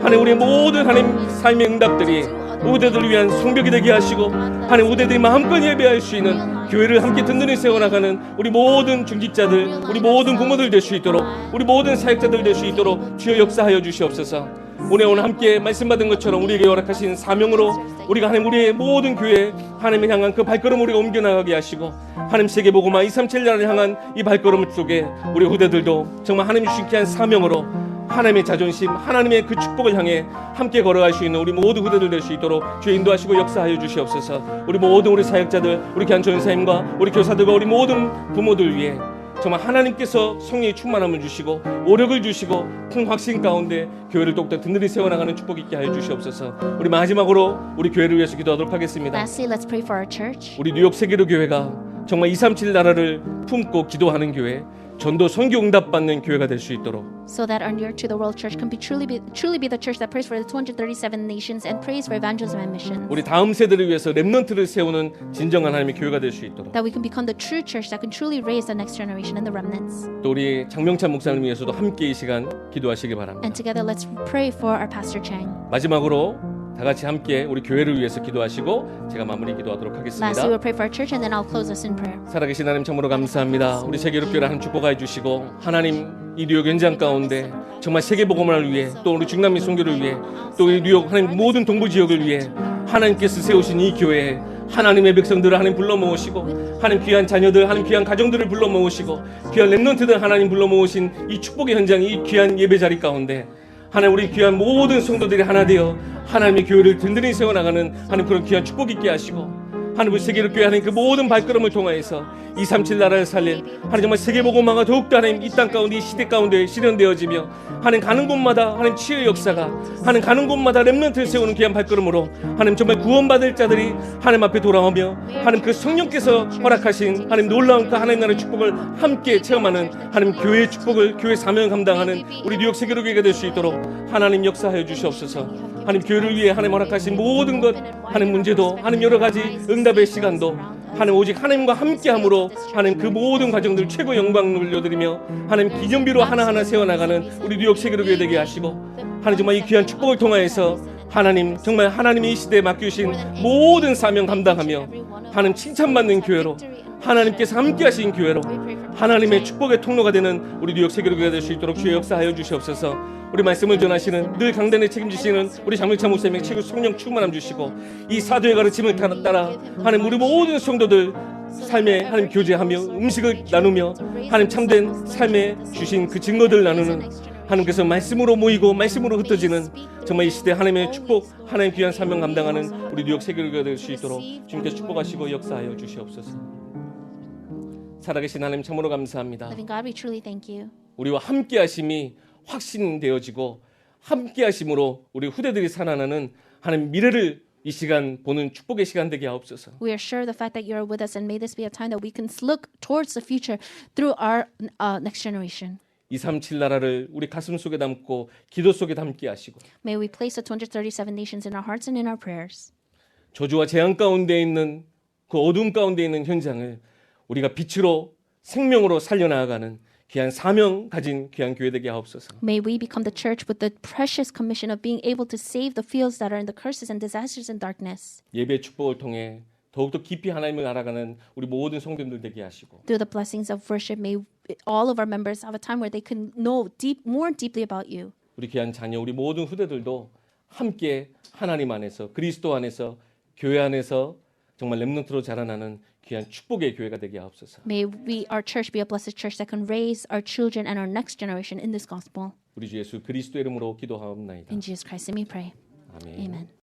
하나님 우리의 모든 하나님 삶의 응답들이 후대들을 위한 성벽이 되게 하시고 하나님 후대들이 마음껏 예배할 수 있는 교회를 함께 든든히 세워나가는 우리 모든 중직자들, 우리 모든 부모들 될 수 있도록, 우리 모든 사역자들 될 수 있도록 주여 역사하여 주시옵소서. 오늘 함께 말씀 받은 것처럼 우리에게 허락하신 사명으로 우리가 하나님 우리의 모든 교회 하나님을 향한 그 발걸음을 우리가 옮겨나가게 하시고 하나님 세계복음화 237 나라를 향한 이 발걸음 속에 우리 후대들도 정말 하나님이 주시게 한 사명으로 하나님의 자존심, 하나님의 그 축복을 향해 함께 걸어갈 수 있는 우리 모든 후대들 될 수 있도록 주여 인도하시고 역사하여 주시옵소서. 우리 모든 우리 사역자들, 우리 교한 전사님과 우리 교사들과 우리 모든 부모들 위해 정말 하나님께서 성령의 충만함을 주시고 오력을 주시고 큰 확신 가운데 교회를 똑똑 든든히 세워나가는 축복 있게 하여 주시옵소서. 우리 마지막으로 우리 교회를 위해서 기도하도록 하겠습니다. Lastly, let's pray for our church. 우리 뉴욕 세계로 교회가 정말 237 나라를 품고 기도하는 교회, 전도 선교 응답 받는 교회가 될 수 있도록 So that our New York to the World Church can truly be the church that prays for the 237 nations and prays for evangelism and missions. 우리 다음 세대를 위해서 렘넌트를 세우는 진정한 하나님의 교회가 될 수 있도록 That we can become the true church that can truly raise the next generation and the remnants. 또 우리 장명찬 목사님 위해서도 함께 이 시간 기도하시기 바랍니다. And together, let's pray for our Pastor Chang. 마지막으로 다 같이 함께 우리 교회를 위해서 기도하시고 제가 마무리 기도하도록 Lastly, 하겠습니다. we'll pray for our church, and then I'll close us in prayer. 살아계신 하나님 참으로 감사합니다. 우리 세계롭교회를 하나님 축복하여 주시고 하나님 이 뉴욕 현장 가운데 정말 세계복음을 위해 또 우리 중남미 선교를 위해 또 이 뉴욕 하나님 모든 동부 지역을 위해 하나님께서 세우신 이 교회에 하나님의 백성들을 하나님 불러 모으시고 하나님 귀한 자녀들 하나님 귀한 가정들을 불러 모으시고 귀한 렘넌트들 하나님 불러 모으신 이 축복의 현장 이 귀한 예배 자리 가운데 하나님 우리 귀한 모든 성도들이 하나 되어 하나님의 교회를 든든히 세워나가는 하나님 그런 귀한 축복 있게 하시고 하나님 세계를 교회 하나님 그 모든 발걸음을 통하여서 237 나라를 살릴 하나님 정말 세계복음화가 더욱더 하나님 이 땅 가운데 이 시대 가운데 실현되어지며 하나님 가는 곳마다 하나님 치유의 역사가 하나님 가는 곳마다 렘넌트를 세우는 귀한 발걸음으로 하나님 정말 구원받을 자들이 하나님 앞에 돌아오며 하나님 그 성령께서 허락하신 하나님 놀라운 그 하나님 나라의 축복을 함께 체험하는 하나님 교회의 축복을 교회 사명을 감당하는 우리 뉴욕 세계로 교회가 될 수 있도록 하나님 역사하여 주시옵소서. 하나님 교회를 위해 하나님 허락하신 모든 것 하나님 문제도 하나님 여러 가지 응답의 시간도 하나님 오직 하나님과 함께함으로 하나님 그 모든 과정들 최고 영광을 올려드리며 하나님 기념비로 하나하나 세워나가는 우리 뉴욕 세계로 교회 되게 하시고 하나님 정말 이 귀한 축복을 통하여서 하나님 정말 하나님이 이 시대에 맡기신 모든 사명 감당하며 하나님 칭찬받는 교회로 하나님께서 함께하신 교회로 하나님의 축복의 통로가 되는 우리 뉴욕 세계로 교회가 될 수 있도록 주의 역사하여 주시옵소서. 우리 말씀을 전하시는 늘 강단에 책임지시는 우리 장명찬 목사님의 최고 성령 충만함 주시고 이 사도의 가르침을 따라 하나님 우리 모든 성도들 삶에 하나님 교제하며 음식을 나누며 하나님 참된 삶에 주신 그 증거들을 나누는 하나님께서 말씀으로 모이고 말씀으로 흩어지는 정말 이 시대 하나님의 축복 하나님 귀한 사명 감당하는 우리 뉴욕 세계가 될 수 있도록 주님께서 축복하시고 역사하여 주시옵소서. 살아계신 하나님 참으로 감사합니다. Living God, we truly thank you. 우리와 함께하심이 확신되어지고 함께하심으로 우리 후대들이 살아나는 하나님 미래를 이 시간 보는 축복의 시간 되게 하옵소서. We are sure the fact that you are with us, and may this be a time that we can look towards the future through our next generation. 237 나라를 우리 가슴 속에 담고 기도 속에 담게 하시고 May we place the 237 nations in our hearts and in our prayers. 저주와 재앙 가운데 있는 그 어둠 가운데 있는 현장을 우리가 빛으로 생명으로 살려나가는 귀한 사명 가진 귀한 교회 되게 하옵소서. May we become the church with the precious commission of being able to save the fields that are in the curses and disasters and darkness. 예배 축복을 통해 더욱더 깊이 하나님을 알아가는 우리 모든 성도들 되게 하시고 Through the blessings of worship, may all of our members have a time where they can know more deeply about you. 우리 귀한 자녀 우리 모든 후대들도 함께 하나님 안에서 그리스도 안에서 교회 안에서 정말 렘넌트로 자라나는 귀한 축복의 교회가 되게 하옵소서. May our church be a blessed church that can raise our children and our next generation in this gospel. 우리 주 예수 그리스도 이름으로 기도하옵나이다. In Jesus Christ's name we pray. 아멘. Amen.